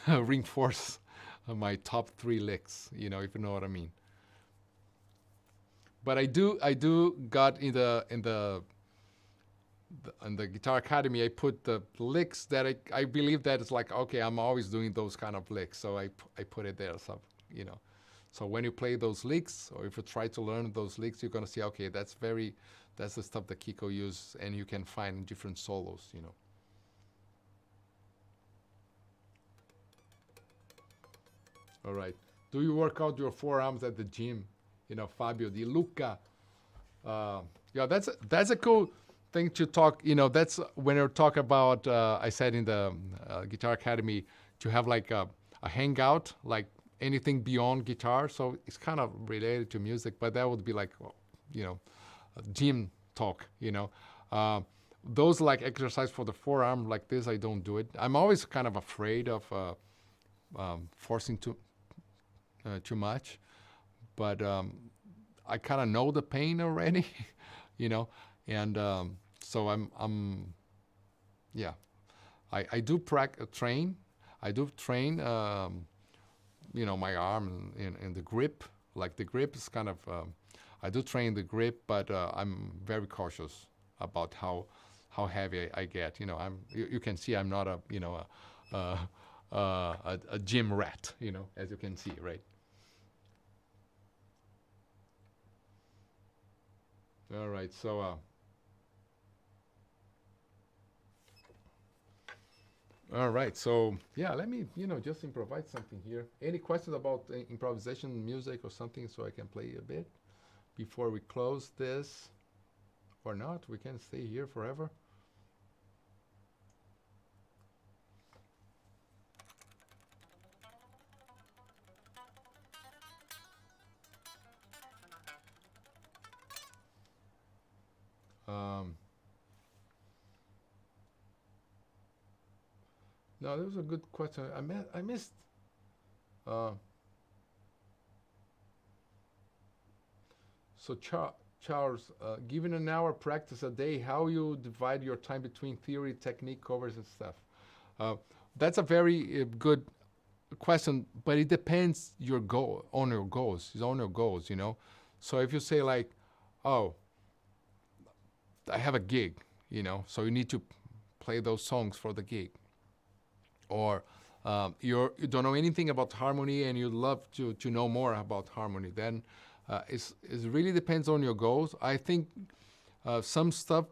reinforce my top 3 licks, if you know what I mean. But I do got in the Guitar Academy, I put the licks that I believe that it's like, okay, I'm always doing those kind of licks, so I put it there, so So when you play those licks, or if you try to learn those licks, you're gonna see, okay, that's the stuff that Kiko uses, and you can find in different solos, All right. Do you work out your forearms at the gym? Fabio Di Luca. Yeah, that's a cool thing to talk. That's when you talk about. I said in the Guitar Academy to have like a hangout, like anything beyond guitar. So it's kind of related to music, but that would be like, a gym talk. Those like exercise for the forearm like this, I don't do it. I'm always kind of afraid of forcing too much, but I kind of know the pain already, and so I'm yeah, I do train. I do train, my arm and the grip. Like the grip is kind of, I do train the grip, but I'm very cautious about how heavy I get. You can see I'm not a gym rat, as you can see, right? All right, so all right, so yeah, let me just improvise something here. Any questions about improvisation music or something, so I can play a bit before we close this, or not? We can stay here forever. No, that was a good question. I missed. Uh, so Charles, given an hour practice a day, how you divide your time between theory, technique, covers, and stuff? Uh, that's a very good question, but it depends your goal on your goals. It's on your goals, you know. So if you say like, oh, I have a gig, you know, so you need to play those songs for the gig, or you don't know anything about harmony and you love to know more about harmony, then it really depends on your goals. I think some stuff,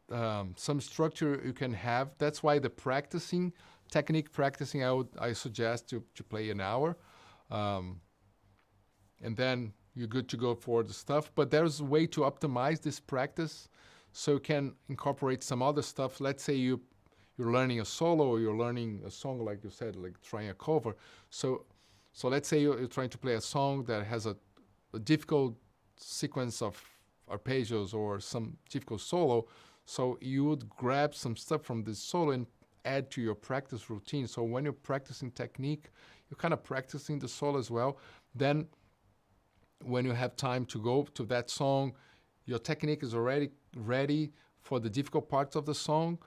some structure you can have. That's why the practicing, technique practicing, I suggest to play an hour, um, and then you're good to go for the stuff. But there's a way to optimize this practice so you can incorporate some other stuff. Let's say you're learning a solo or you're learning a song, like you said, like trying a cover. So let's say you're trying to play a song that has a difficult sequence of arpeggios or some difficult solo. So you would grab some stuff from this solo and add to your practice routine. So when you're practicing technique, you're kind of practicing the solo as well. Then when you have time to go to that song, your technique is already ready for the difficult parts of the song,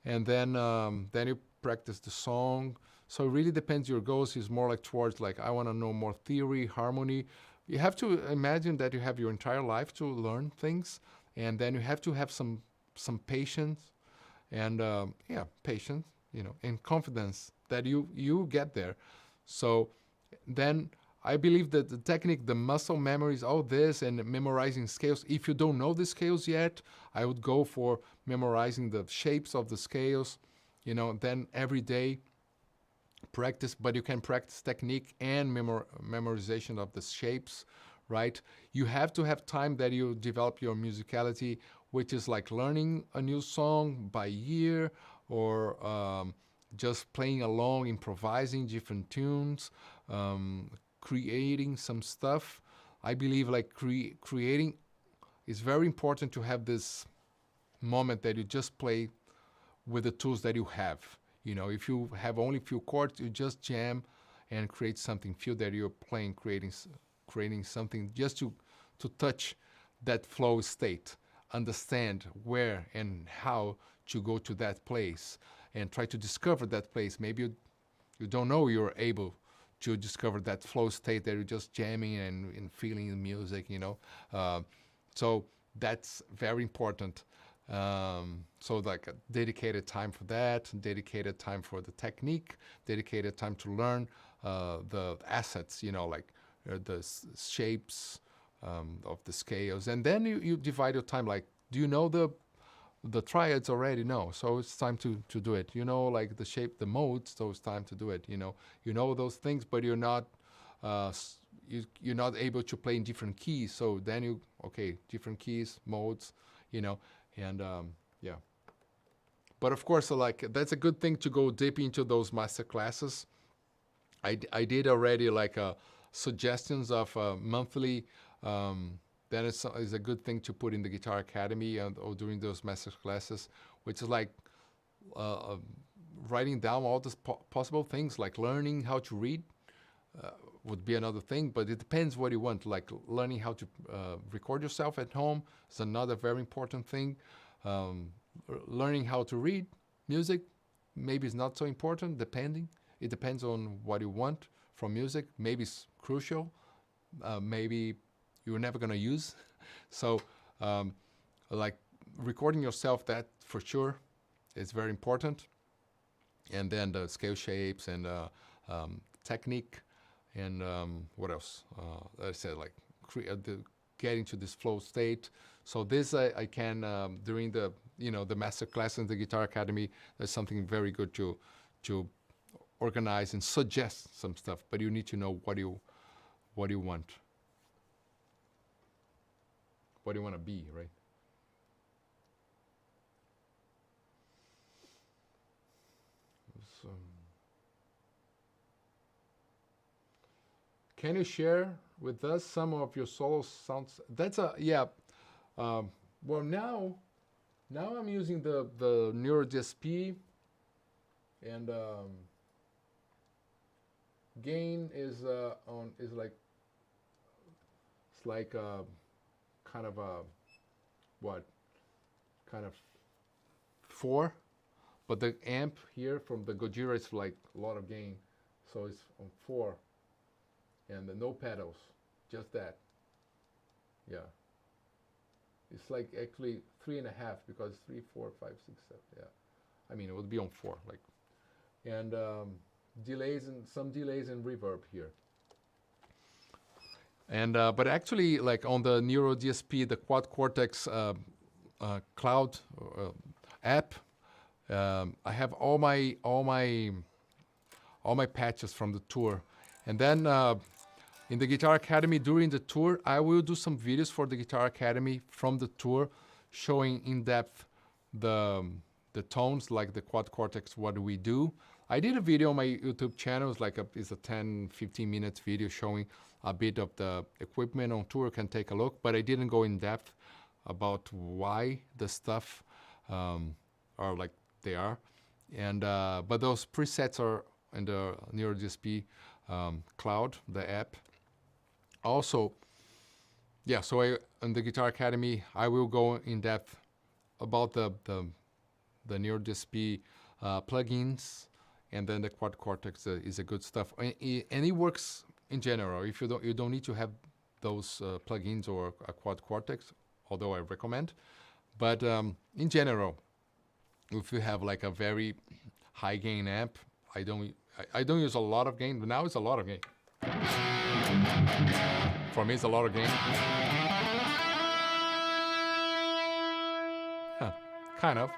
and then you practice the song. So it really depends your goals. Is more like towards like I want to know more theory, harmony. You have to imagine that you have your entire life to learn things, and then you have to have some patience and patience, you know, and confidence that you get there. So then I believe that the technique, the muscle memories, all this, and memorizing scales. If you don't know the scales yet, I would go for memorizing the shapes of the scales, you know, then every day practice, but you can practice technique and memorization of the shapes, right? You have to have time that you develop your musicality, which is like learning a new song by year, or just playing along, improvising different tunes, creating some stuff. I believe like creating is very important to have this moment that you just play with the tools that you have. You know, if you have only few chords, you just jam and create something. Feel that you're playing, creating something just to touch that flow state. Understand where and how to go to that place and try to discover that place. Maybe you don't know you're able to discover that flow state that you're just jamming and feeling the music, you know. So that's very important. So like a dedicated time for that, dedicated time for the technique, dedicated time to learn the assets, you know, like the shapes of the scales. And then you divide your time, like, do you know the triads already? No, so it's time to do it. You know, like the shape, the modes, so it's time to do it. You know those things, but you're not you're not able to play in different keys. So then different keys, modes, you know, and yeah. But of course, like that's a good thing to go deep into those master classes. I did already like suggestions of monthly. Then it's a good thing to put in the Guitar Academy or during those master classes, which is like writing down all the possible things, like learning how to read would be another thing, but it depends what you want. Like learning how to record yourself at home is another very important thing. Learning how to read music maybe is not so important, depending. It depends on what you want from music. Maybe it's crucial. Maybe you're never going to use. So like recording yourself, that for sure is very important. And then the scale shapes and technique and what else? I said like getting to this flow state. So this I can during the the master class in the Guitar Academy. There's something very good to organize and suggest some stuff, but you need to know what you want. What do you want to be, right? So, can you share with us some of your solo sounds? That's a yeah. Well, now I'm using the Neuro DSP, And gain is on is like it's like kind of a what kind of 4, but the amp here from the Gojira is like a lot of gain, so it's on 4, and no pedals, just that. Yeah, it's like actually 3.5 because 3, 4, 5, 6, 7. Yeah, I mean it would be on 4 like, and delays and some delays and reverb here. And but actually, like on the Neuro DSP, the Quad Cortex cloud app, I have all my patches from the tour, and then in the Guitar Academy during the tour, I will do some videos for the Guitar Academy from the tour, showing in depth the tones, like the Quad Cortex. What do we do? I did a video on my YouTube channel. It's a 10-15 minutes video showing a bit of the equipment on tour. Can take a look, but I didn't go in depth about why the stuff are like they are. And but those presets are in the Neuro DSP cloud, the app. Also, yeah. So in the Guitar Academy, I will go in depth about the Neuro DSP plugins. And then the Quad Cortex is a good stuff, and it works in general. If you don't need to have those plugins or a Quad Cortex, although I recommend. But in general, if you have like a very high gain amp, I don't use a lot of gain. But now it's a lot of gain. For me, it's a lot of gain. Yeah, kind of.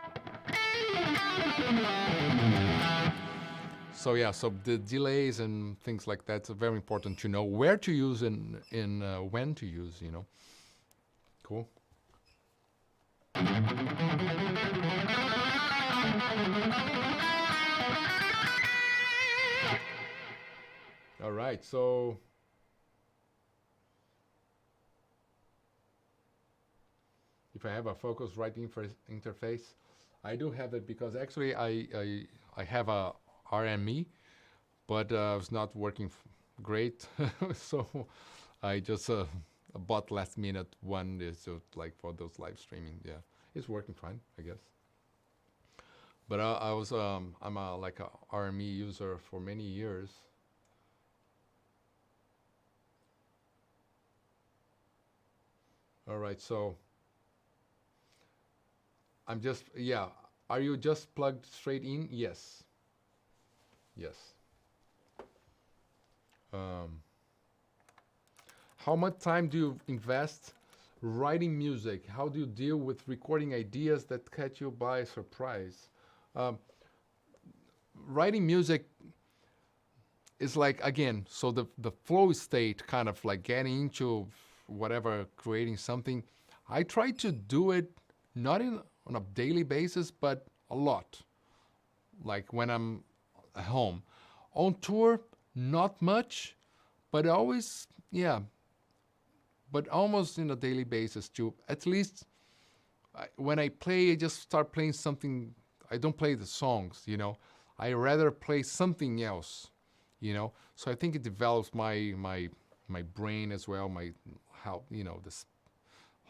So yeah, so the delays and things like that are very important to know where to use and when to use, you know. Cool. All right, so if I have a Focusrite interface, I do have it because actually I have a RME, but it's not working great. So I just bought last minute one. Is like for those live streaming. Yeah, it's working fine, I guess. But I'm like a RME user for many years. All right, so I'm just, yeah. Are you just plugged straight in? Yes. Yes. How much time do you invest writing music? How do you deal with recording ideas that catch you by surprise? Writing music is like, again, so the flow state, kind of like getting into whatever, creating something. I try to do it not on a daily basis, but a lot. Like when I'm at home. On tour, not much, but always, yeah, but almost in a daily basis too. At least when I play, I just start playing something. I don't play the songs, you know. I rather play something else, you know. So I think it develops my brain as well, how, you know,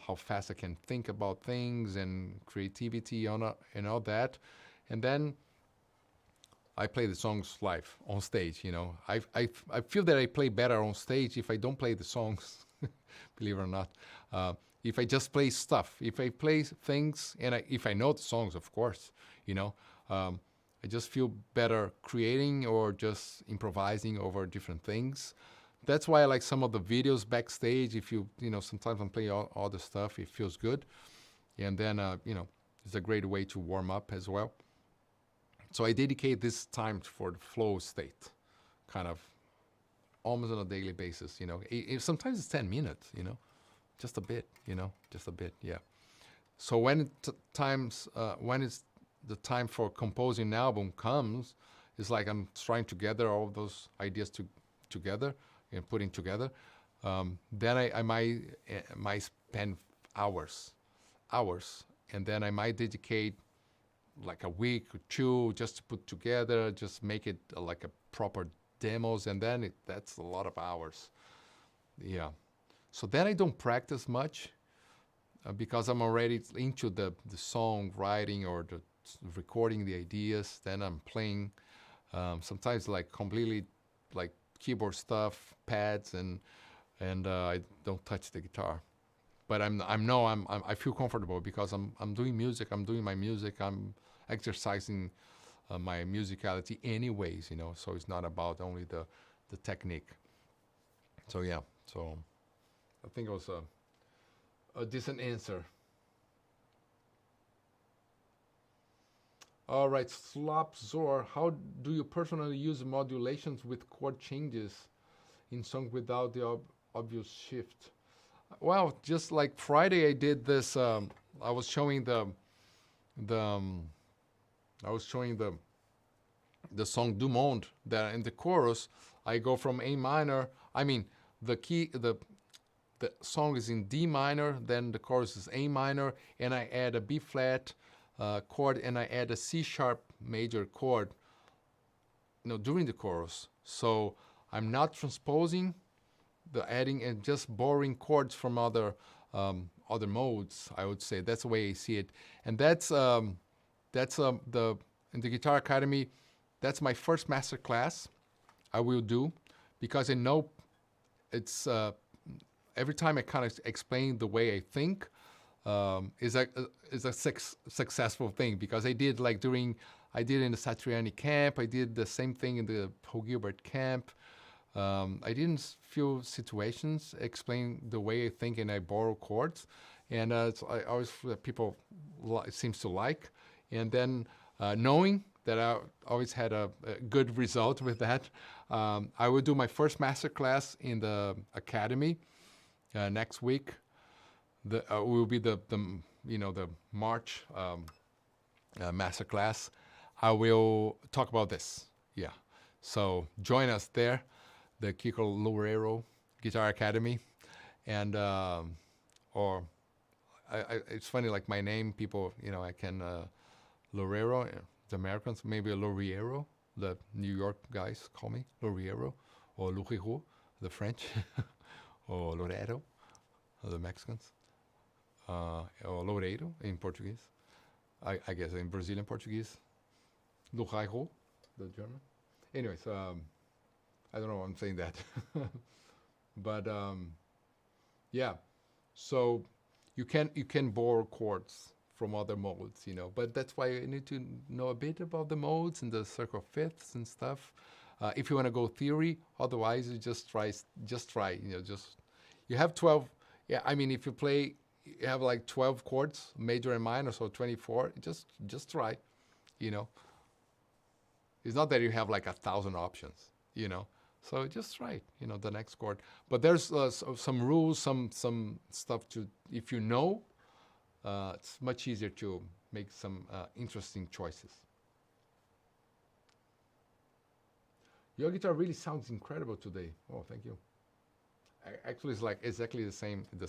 how fast I can think about things and creativity and all that. And then I play the songs live on stage, you know. I feel that I play better on stage if I don't play the songs, believe it or not. If I just play stuff, if I play things, and if I know the songs, of course, you know, I just feel better creating or just improvising over different things. That's why I like some of the videos backstage. If you know, sometimes I'm playing all the stuff, it feels good. And then, you know, it's a great way to warm up as well. So I dedicate this time for the flow state, kind of almost on a daily basis, you know. Sometimes it's 10 minutes, you know, just a bit, you know, just a bit, yeah. So when it's the time for composing an album comes, it's like I'm trying to gather all those ideas together and putting together. Then I might spend hours, and then I might dedicate like a week or two just to put together, just make it like a proper demos, and then that's a lot of hours. Yeah. So then I don't practice much because I'm already into the song writing or the recording the ideas. Then I'm playing sometimes like completely like keyboard stuff, pads, and I don't touch the guitar. But I feel comfortable because I'm doing music. I'm doing my music. I'm exercising my musicality anyways, you know. So it's not about only the technique. So yeah. So I think it was a decent answer. All right, Slopzor, how do you personally use modulations with chord changes in song without the obvious shift? Well, just like Friday, I did this. I was showing the I was showing the song Du Monde. That in the chorus, I go from A minor. I mean, the song is in D minor, then the chorus is A minor, and I add a B flat chord, and I add a C sharp major chord, you know, during the chorus. So I'm not transposing the adding and just borrowing chords from other modes. I would say that's the way I see it, and that's the in the Guitar Academy. That's my first master class I will do because I know it's every time I kind of explain the way I think is a successful thing because I did like I did in the Satriani camp. I did the same thing in the Paul Gilbert camp. I didn't feel situations explain the way I think and I borrow chords, and I always people seems to like, and then knowing that I always had a good result with that, I will do my first master class in the academy next week. Will be the you know the March master class. I will talk about this. Yeah, so join us there, the Kiko Loureiro Guitar Academy, and or it's funny like my name. People you know I can Loureiro, the Americans maybe Loureiro. The New York guys call me Loureiro or Loureiro, the French, or Loureiro, the Mexicans. Or Loureiro in Portuguese. I guess in Brazilian Portuguese. Loureiro, the German. Anyways, I don't know why I'm saying that. But yeah, so you can borrow chords from other modes, you know. But that's why you need to know a bit about the modes and the circle fifths and stuff. If you want to go theory, otherwise you just try. You know, you have 12. Yeah, I mean, if you play. You have like 12 chords, major and minor, so 24. Just try, you know. It's not that you have like 1,000 options, you know. So just try, you know, the next chord. But there's some rules, some stuff to. If you know, it's much easier to make some interesting choices. Your guitar really sounds incredible today. Oh, thank you. Actually, it's like exactly the same. You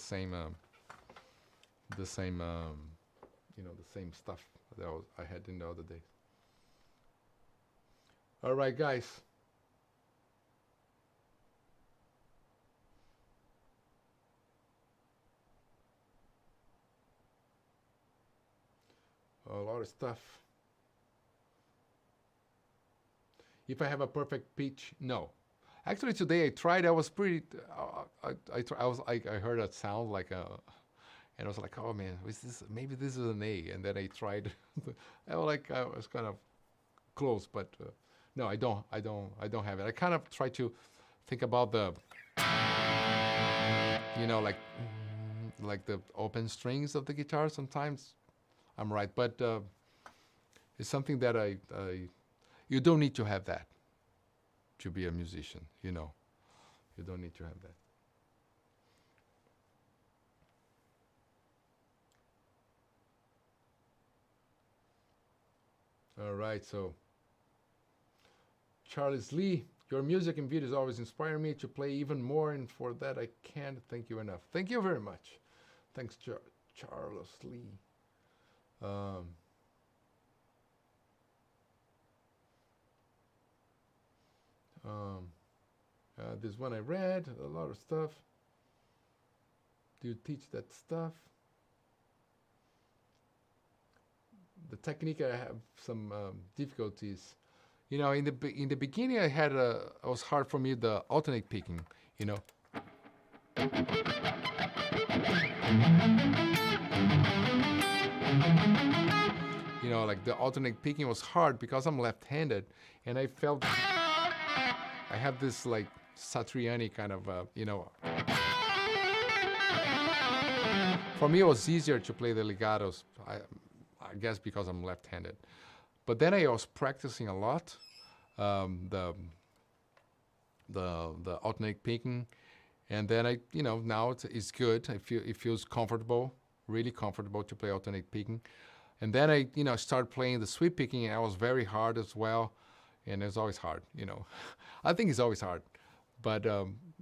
know, the same stuff that I had in the other day. All right, guys. A lot of stuff. If I have a perfect pitch, no. Actually, today I tried. I was pretty. I heard a sound like a. And I was like, oh man, maybe this is an A. And then I tried. I was kind of close, but no, I don't have it. I kind of try to think about the, you know, like the open strings of the guitar. Sometimes I'm right, but it's something that you don't need to have that to be a musician. You know, you don't need to have that. All right, so Charles Lee, your music and videos always inspire me to play even more, and for that I can't thank you enough. Thank you very much. Thanks, Charles Lee. Um, this one I read a lot of stuff. Do you teach that stuff? The technique, I have some difficulties. You know, in the beginning, I had it was hard for me the alternate picking. You know. You know, like the alternate picking was hard because I'm left-handed, and I felt I have this like Satriani kind of, you know. For me, it was easier to play the legatos. I guess because I'm left-handed. But then I was practicing a lot the alternate picking, and then I, you know, now it's good. It feels comfortable, really comfortable to play alternate picking. And then I, you know, started playing the sweep picking, and it was very hard as well. And it's always hard, you know. I think it's always hard, but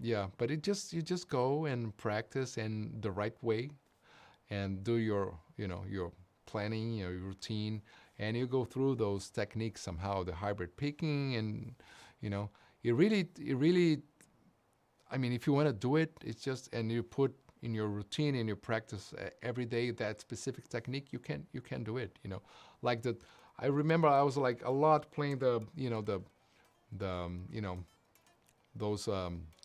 yeah. But you just go and practice in the right way, and do your, you know, your planning, your routine, and you go through those techniques somehow, the hybrid picking, and you know, it really. I mean, if you want to do it, it's just, and you put in your routine, in your practice every day that specific technique, you can do it. You know, like the. I remember I was like a lot playing the, you know, the you know, those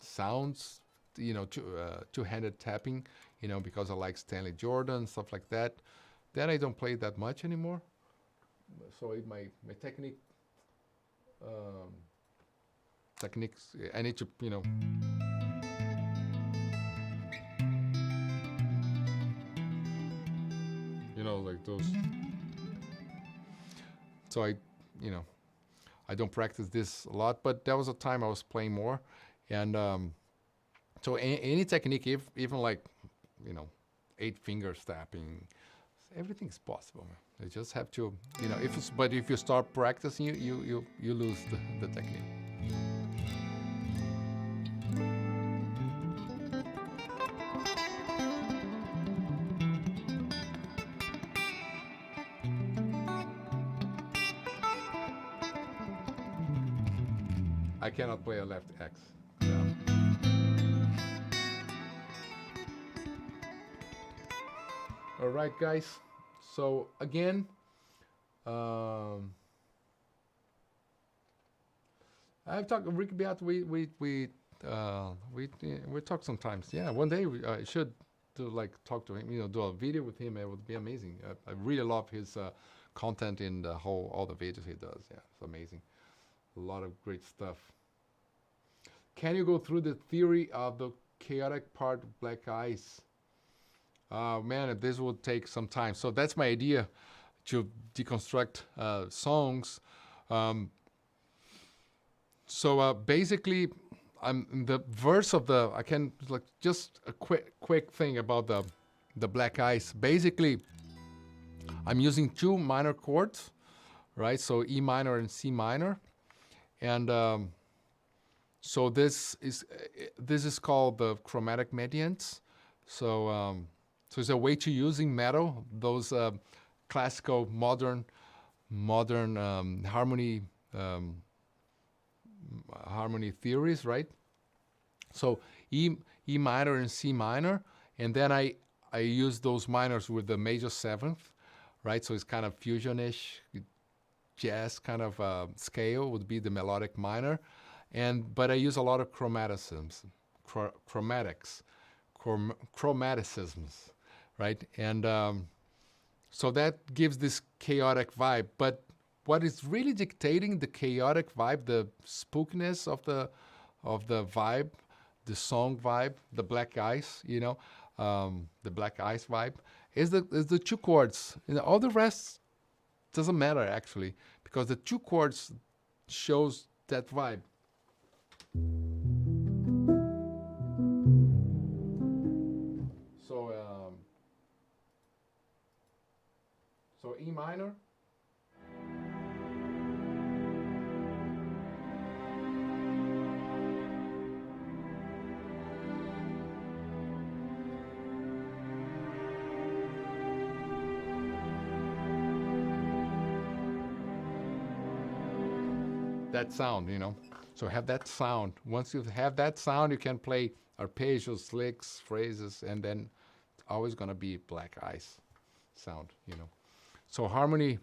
sounds, you know, two-handed tapping, you know, because I like Stanley Jordan, stuff like that. Then I don't play that much anymore. So my techniques, I need to, you know. You know, like those. So I, you know, I don't practice this a lot, but there was a time I was playing more, and so any technique, even like, you know, 8 fingers tapping, everything's possible. You just have to, you know, but if you start practicing, you lose the technique. I cannot play a left X. Yeah. All right, guys. So again, I've talked with Ricky Beat. We talk sometimes. Yeah, one day I should talk to him. You know, do a video with him. It would be amazing. I really love his content in all the videos he does. Yeah, it's amazing. A lot of great stuff. Can you go through the theory of the chaotic part of black ice? Man, this will take some time. So that's my idea, to deconstruct songs. So basically, I'm in the verse of the. I can just a quick thing about the black ice. Basically, I'm using 2 minor chords, right? So E minor and C minor, and so this is called the chromatic medians. So so it's a way to using metal, those classical modern harmony theories, right? So E minor and C minor, and then I use those minors with the major 7th, right? So it's kind of fusionish, jazz kind of scale would be the melodic minor, but I use a lot of chromaticisms, right? And so that gives this chaotic vibe. But what is really dictating the chaotic vibe, the spookiness of the vibe, the song vibe, the black ice, you know, the black ice vibe, is the 2 chords. You know, all the rest doesn't matter actually, because the 2 chords shows that vibe. So E minor. That sound, you know. So have that sound. Once you have that sound, you can play arpeggios, licks, phrases, and then it's always gonna be black ice sound, you know. So harmony,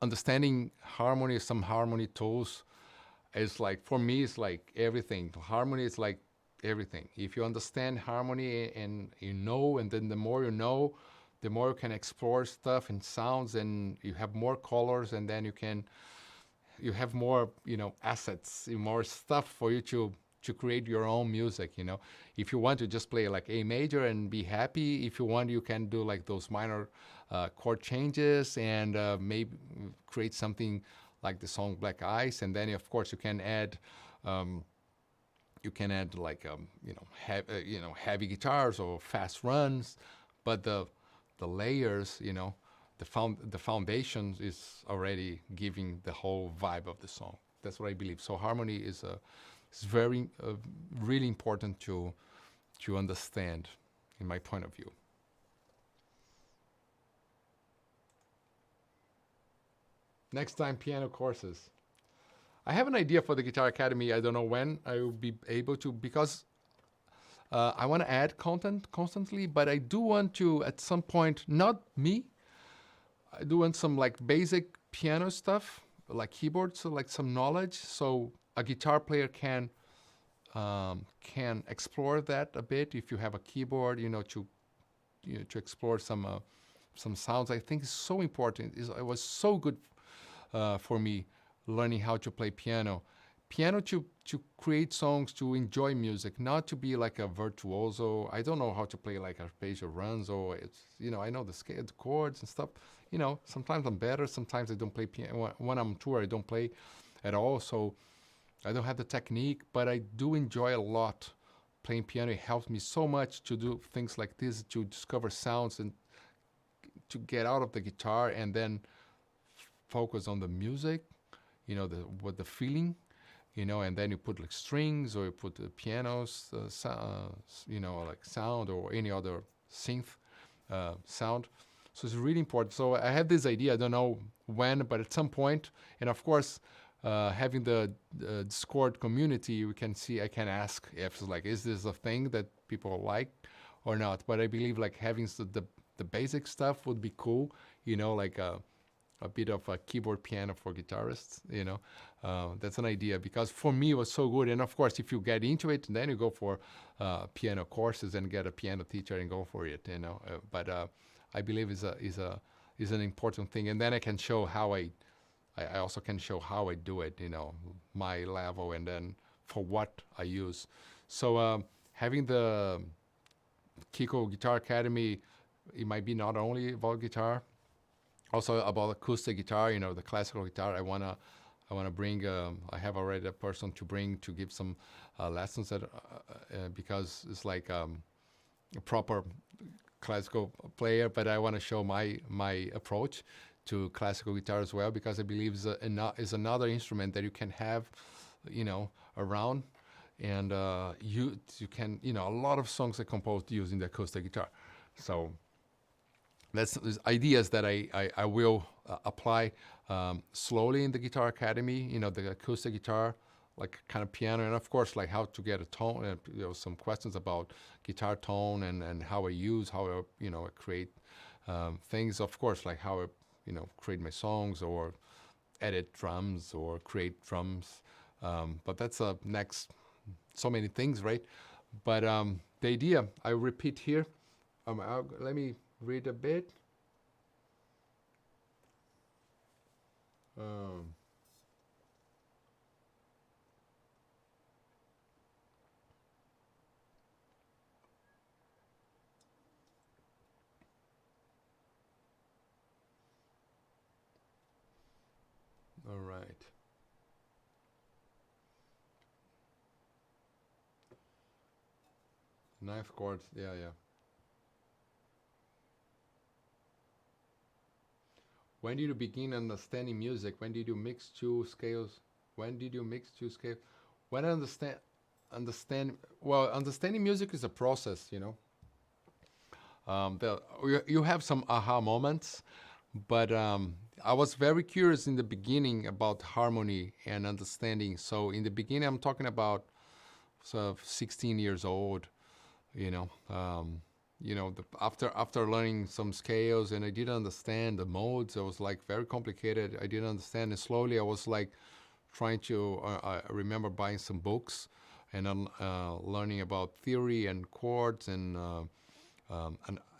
understanding harmony, some harmony tools is like, for me, it's like everything. Harmony is like everything. If you understand harmony and you know, and then the more you know, the more you can explore stuff and sounds, and you have more colors, and then you have more, you know, assets, more stuff for you to create your own music, you know. If you want to just play like A major and be happy, if you want, you can do like those minor chord changes and maybe create something like the song Black Ice, and then of course um, you can add like you know, heavy guitars or fast runs, but the layers, you know, the foundation is already giving the whole vibe of the song. That's what I believe. So harmony is very really important to understand, in my point of view. Next time, piano courses. I have an idea for the Guitar Academy. I don't know when I will be able to, because I want to add content constantly, but I do want to, at some point, not me, I do want some like basic piano stuff, like keyboards, so like some knowledge, so a guitar player can explore that a bit. If you have a keyboard, you know, to explore some sounds. I think is so important. It was so good for me learning how to play piano. Piano to create songs, to enjoy music, not to be like a virtuoso. I don't know how to play like arpeggio runs, or it's, you know, I know the scale, the chords and stuff. You know, sometimes I'm better, sometimes I don't play piano. When I'm on tour, I don't play at all, so I don't have the technique, but I do enjoy a lot playing piano. It helps me so much to do things like this, to discover sounds and to get out of the guitar and then focus on the music, you know, what the feeling, you know, and then you put like strings, or you put the pianos, you know, like sound, or any other synth sound. So it's really important. So I have this idea, I don't know when, but at some point, and of course, having the Discord community, we can see, I can ask if it's like, is this a thing that people like or not? But I believe like having the basic stuff would be cool, you know, like a bit of a keyboard piano for guitarists, you know. That's an idea, because for me it was so good. And of course, if you get into it, then you go for piano courses and get a piano teacher and go for it, you know. But I believe is an important thing. And then I can show how I also can show how I do it, you know, my level, and then for what I use. So having the Kiko Guitar Academy, it might be not only about guitar, also about acoustic guitar, you know, the classical guitar. I wanna bring. I have already a person to bring to give some lessons because it's like a proper classical player, but I want to show my approach to classical guitar as well, because I believe is another instrument that you can have, you know, around, and you can, you know, a lot of songs are composed using the acoustic guitar. So that's ideas that I will apply slowly in the Guitar Academy. You know, the acoustic guitar, like kind of piano, and of course, like how to get a tone. You know, some questions about guitar tone and how I you know, create things. Of course, like how I, you know, create my songs or edit drums or create drums. But that's next, so many things, right? But the idea, I repeat here. Let me read a bit. All right. Ninth chord, yeah, yeah. When did you begin understanding music? When did you mix two scales? When did you mix two scales? When I well, understanding music is a process, you know. You have some aha moments, but I was very curious in the beginning about harmony and understanding. So in the beginning, I'm talking about 16 years old, you know. After learning some scales, and I didn't understand the modes. It was like very complicated. I didn't understand, and slowly I was like trying to. I remember buying some books, and learning about theory and chords and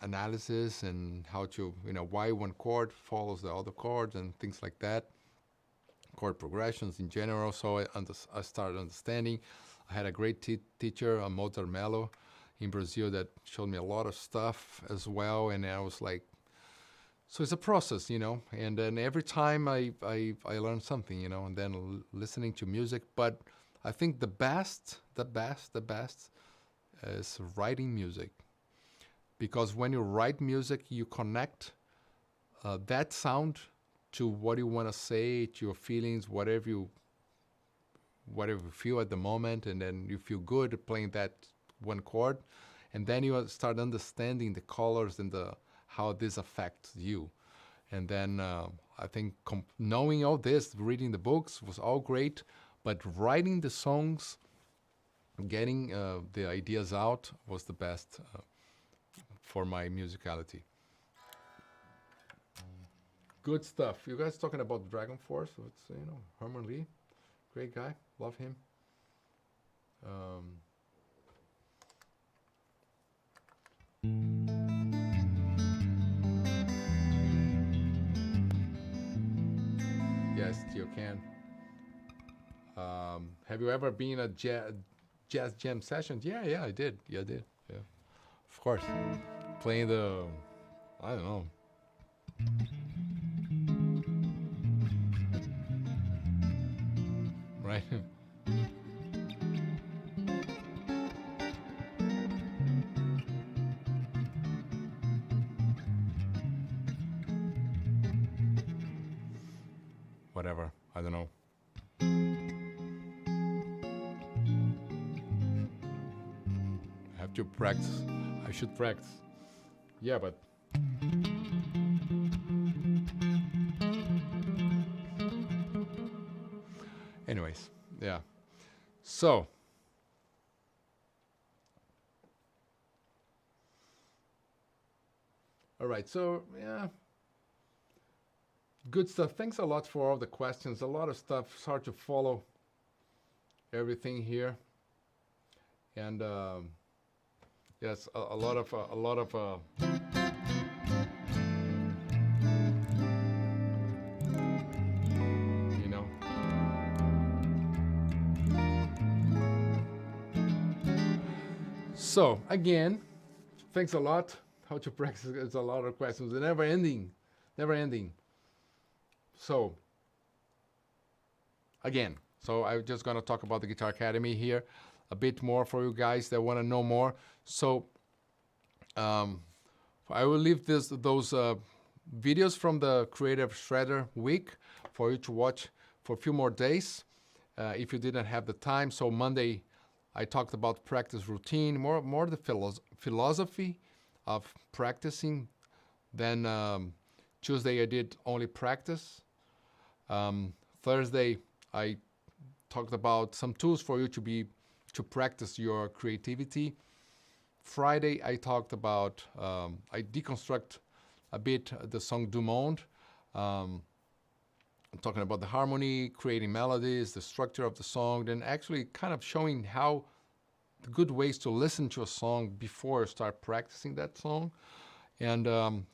analysis and how to why one chord follows the other chords and things like that. Chord progressions in general. So I started understanding. I had a great teacher, a Mozart Mello, in Brazil that showed me a lot of stuff as well, and I was like, so it's a process, and then every time I learn something, and then listening to music. But I think the best is writing music, because when you write music, you connect that sound to what you want to say, to your feelings, whatever you feel at the moment, and then you feel good playing that one chord, and then you start understanding the colors and how this affects you. And then I think knowing all this, reading the books was all great, but writing the songs, getting the ideas out was the best for my musicality. Good stuff. You guys talking about Dragon Force? It's Herman Lee, great guy, love him. Yes, you can. Have you ever been a jazz jam session? Yeah, I did. Yeah, I did. Yeah, of course. Playing the, I don't know. Right? Whatever. I don't know. I have to practice. I should practice. Yeah, but anyways, yeah. So, all right. So, yeah. Good stuff. Thanks a lot for all the questions. A lot of stuff. It's hard to follow everything here. And yes, a lot of you know. So again, thanks a lot. How to practice? It's a lot of questions. They're never ending, never ending. So again, so I'm just gonna talk about the Guitar Academy here a bit more for you guys that want to know more. So I will leave those videos from the Creative Shredder week for you to watch for a few more days if you didn't have the time. So Monday I talked about practice routine, more the philosophy of practicing. Then Tuesday I did only practice. Thursday I talked about some tools for you to practice your creativity. Friday I talked about, I deconstruct a bit the song Du Monde. I'm talking about the harmony, creating melodies, the structure of the song, then actually kind of showing how the good ways to listen to a song before you start practicing that song. And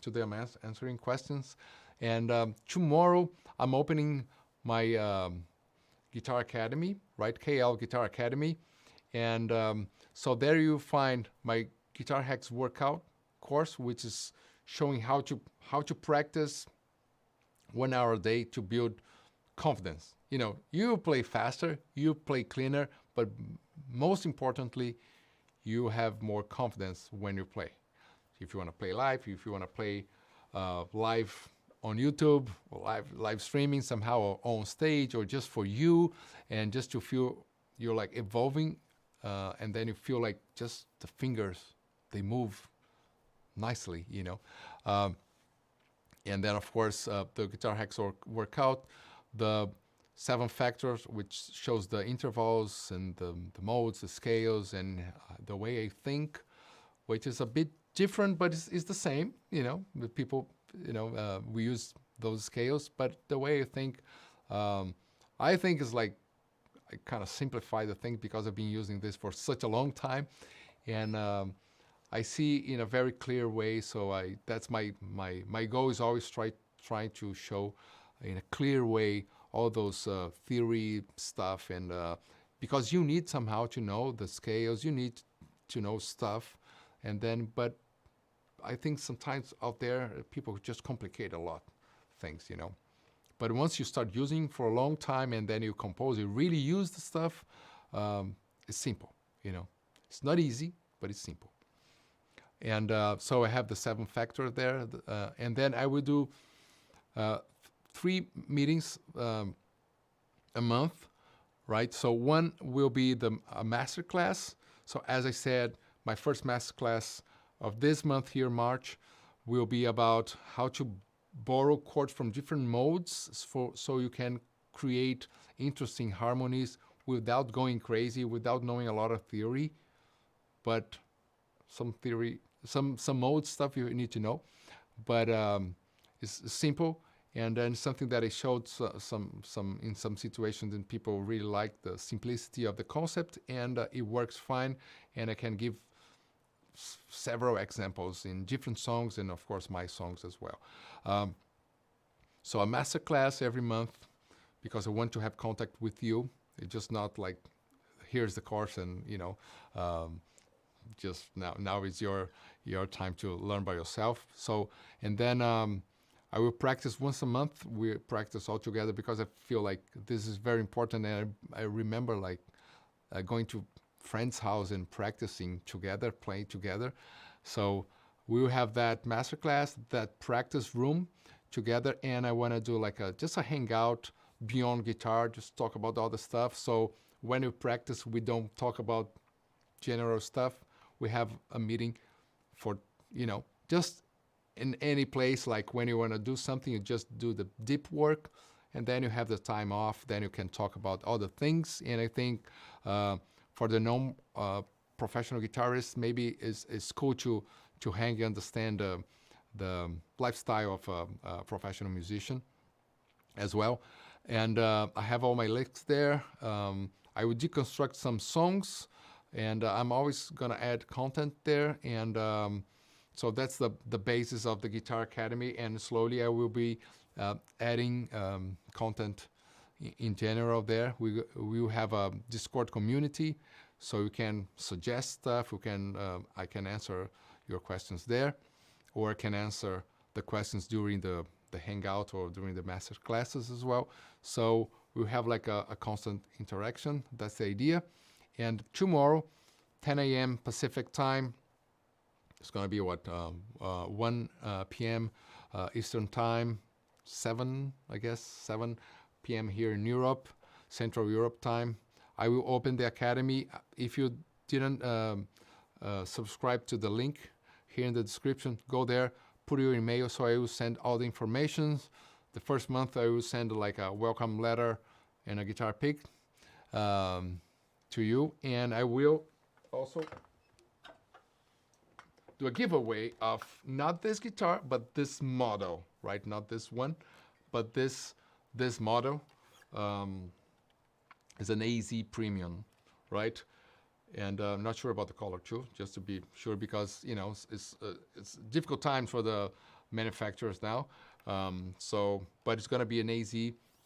today I'm answering questions. And tomorrow I'm opening my Guitar Academy, right? KL Guitar Academy. And so there you find my Guitar Hacks workout course, which is showing how to practice 1 hour a day to build confidence. You play faster, you play cleaner, but most importantly, you have more confidence when you play. If you want to play live, if you want to play live on YouTube, or live streaming somehow on stage, or just for you, and just to feel you're like evolving, and then you feel like just the fingers, they move nicely, And then, of course, the guitar hacks workout, the 7 factors, which shows the intervals and the modes, the scales, and the way I think, which is a bit different, but it's the same. The people, we use those scales, but the way I think is like, I kind of simplify the thing because I've been using this for such a long time, and I see in a very clear way. So that's my goal is always trying to show in a clear way all those theory stuff, and because you need somehow to know the scales, you need to know stuff, and then, but I think sometimes out there people just complicate a lot things, But once you start using for a long time and then you compose, you really use the stuff, it's simple, It's not easy, but it's simple. And so I have the 7 factor there, and then I will do 3 meetings a month, right? So one will be a master class. So as I said, my first master class of this month here, March, will be about how to borrow chords from different modes so you can create interesting harmonies without going crazy, without knowing a lot of theory, but some theory, some mode stuff you need to know. But it's simple, and then something that I showed in some situations, and people really like the simplicity of the concept, and it works fine. And I can give several examples in different songs, and of course my songs as well. So a master class every month, because I want to have contact with you. It's just not like, here's the course, and just now is your time to learn by yourself. So, and then I will practice once a month. We practice all together because I feel like this is very important. And I remember like going to friend's house and practicing together, playing together. So we will have that masterclass, that practice room together, and I want to do like just a hangout beyond guitar, just talk about all the stuff. So when we practice, we don't talk about general stuff. We have a meeting for, just in any place, like when you want to do something, you just do the deep work, and then you have the time off, then you can talk about other things. And I think for the non-professional guitarists, maybe it's cool to hang and understand the lifestyle of a professional musician as well. And I have all my links there. I will deconstruct some songs, and I'm always going to add content there. And so that's the basis of the Guitar Academy. And slowly I will be adding content in general there. We will have a Discord community, so you can suggest stuff. I can answer your questions there, or I can answer the questions during the hangout or during the master classes as well. So we'll have like a constant interaction. That's the idea. And tomorrow, 10 a.m. Pacific time, it's going to be 1 p.m. Eastern time, 7 p.m. here in Europe, Central Europe time. I will open the academy. If you didn't subscribe to the link here in the description, go there, put your email, so I will send all the information. The first month I will send like a welcome letter and a guitar pick to you, and I will also do a giveaway of not this guitar, but this model, right? Not this one, but this model is an AZ Premium, right? And I'm not sure about the color too, just to be sure, because it's difficult times for the manufacturers now. But it's going to be an AZ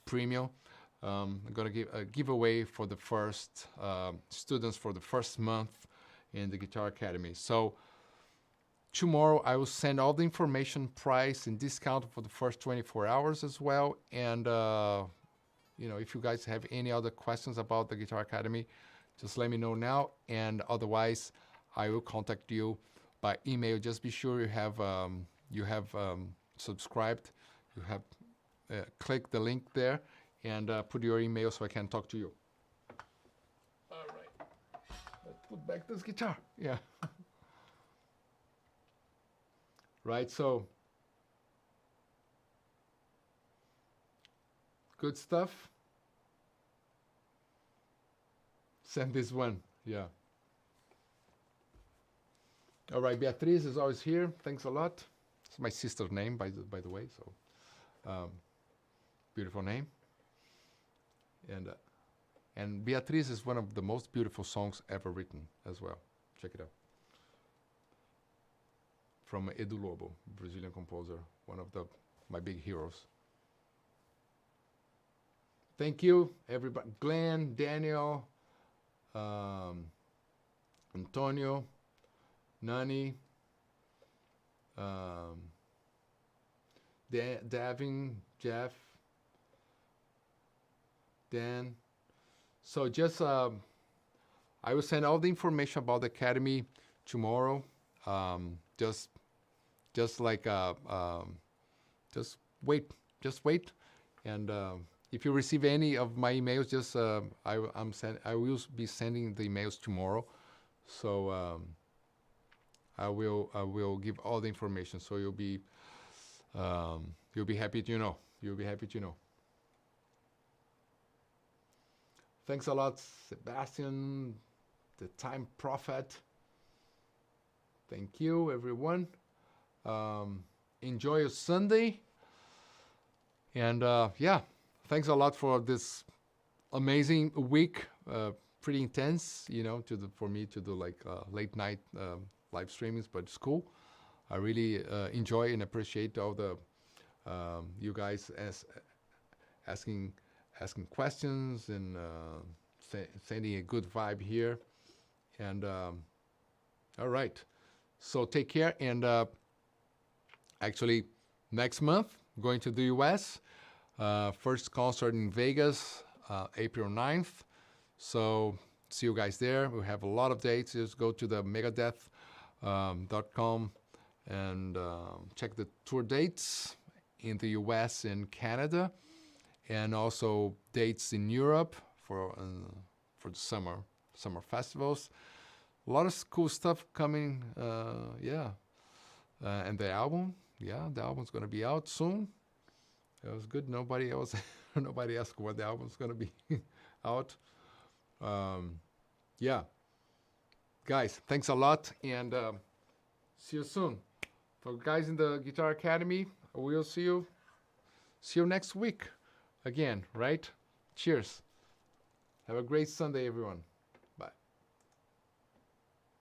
Premium. I'm going to give a giveaway for the first students for the first month in the Guitar Academy. So tomorrow I will send all the information, price, and discount for the first 24 hours as well. And if you guys have any other questions about the Guitar Academy, just let me know now, and otherwise I will contact you by email. Just be sure you have subscribed, you have clicked the link there, and put your email so I can talk to you. All right, let's put back this guitar. Yeah. Right, so Good stuff. Send this one. Yeah. All right, Beatriz is always here. Thanks a lot. It's my sister's name, by the way. So, beautiful name. And Beatriz is one of the most beautiful songs ever written as well. Check it out. From Edu Lobo, Brazilian composer, one of my big heroes. Thank you, everybody. Glenn, Daniel, Antonio, Nani, Davin, Jeff, Dan. So just, I will send all the information about the Academy tomorrow. Just wait. And if you receive any of my emails, just I will be sending the emails tomorrow. So I will give all the information. So you'll be happy to know. You'll be happy to know. Thanks a lot, Sebastian, the Time Prophet. Thank you, everyone. Enjoy your Sunday. And yeah, thanks a lot for this amazing week. Pretty intense, you know, for me to do like late night live streamings, but it's cool. I really enjoy and appreciate all the you guys asking questions and sending a good vibe here. And all right, so take care. And actually, next month, going to the US. First concert in Vegas, April 9th. So see you guys there. We have a lot of dates. Just go to the megadeth.com and check the tour dates in the US and Canada, and also dates in Europe for the summer festivals. A lot of cool stuff coming. Yeah, and the album's gonna be out soon. It was good. Nobody asked when the album's gonna be out. Yeah, guys, thanks a lot, and see you soon. For guys in the Guitar Academy, we'll see you next week again, right? Cheers. Have a great Sunday, everyone.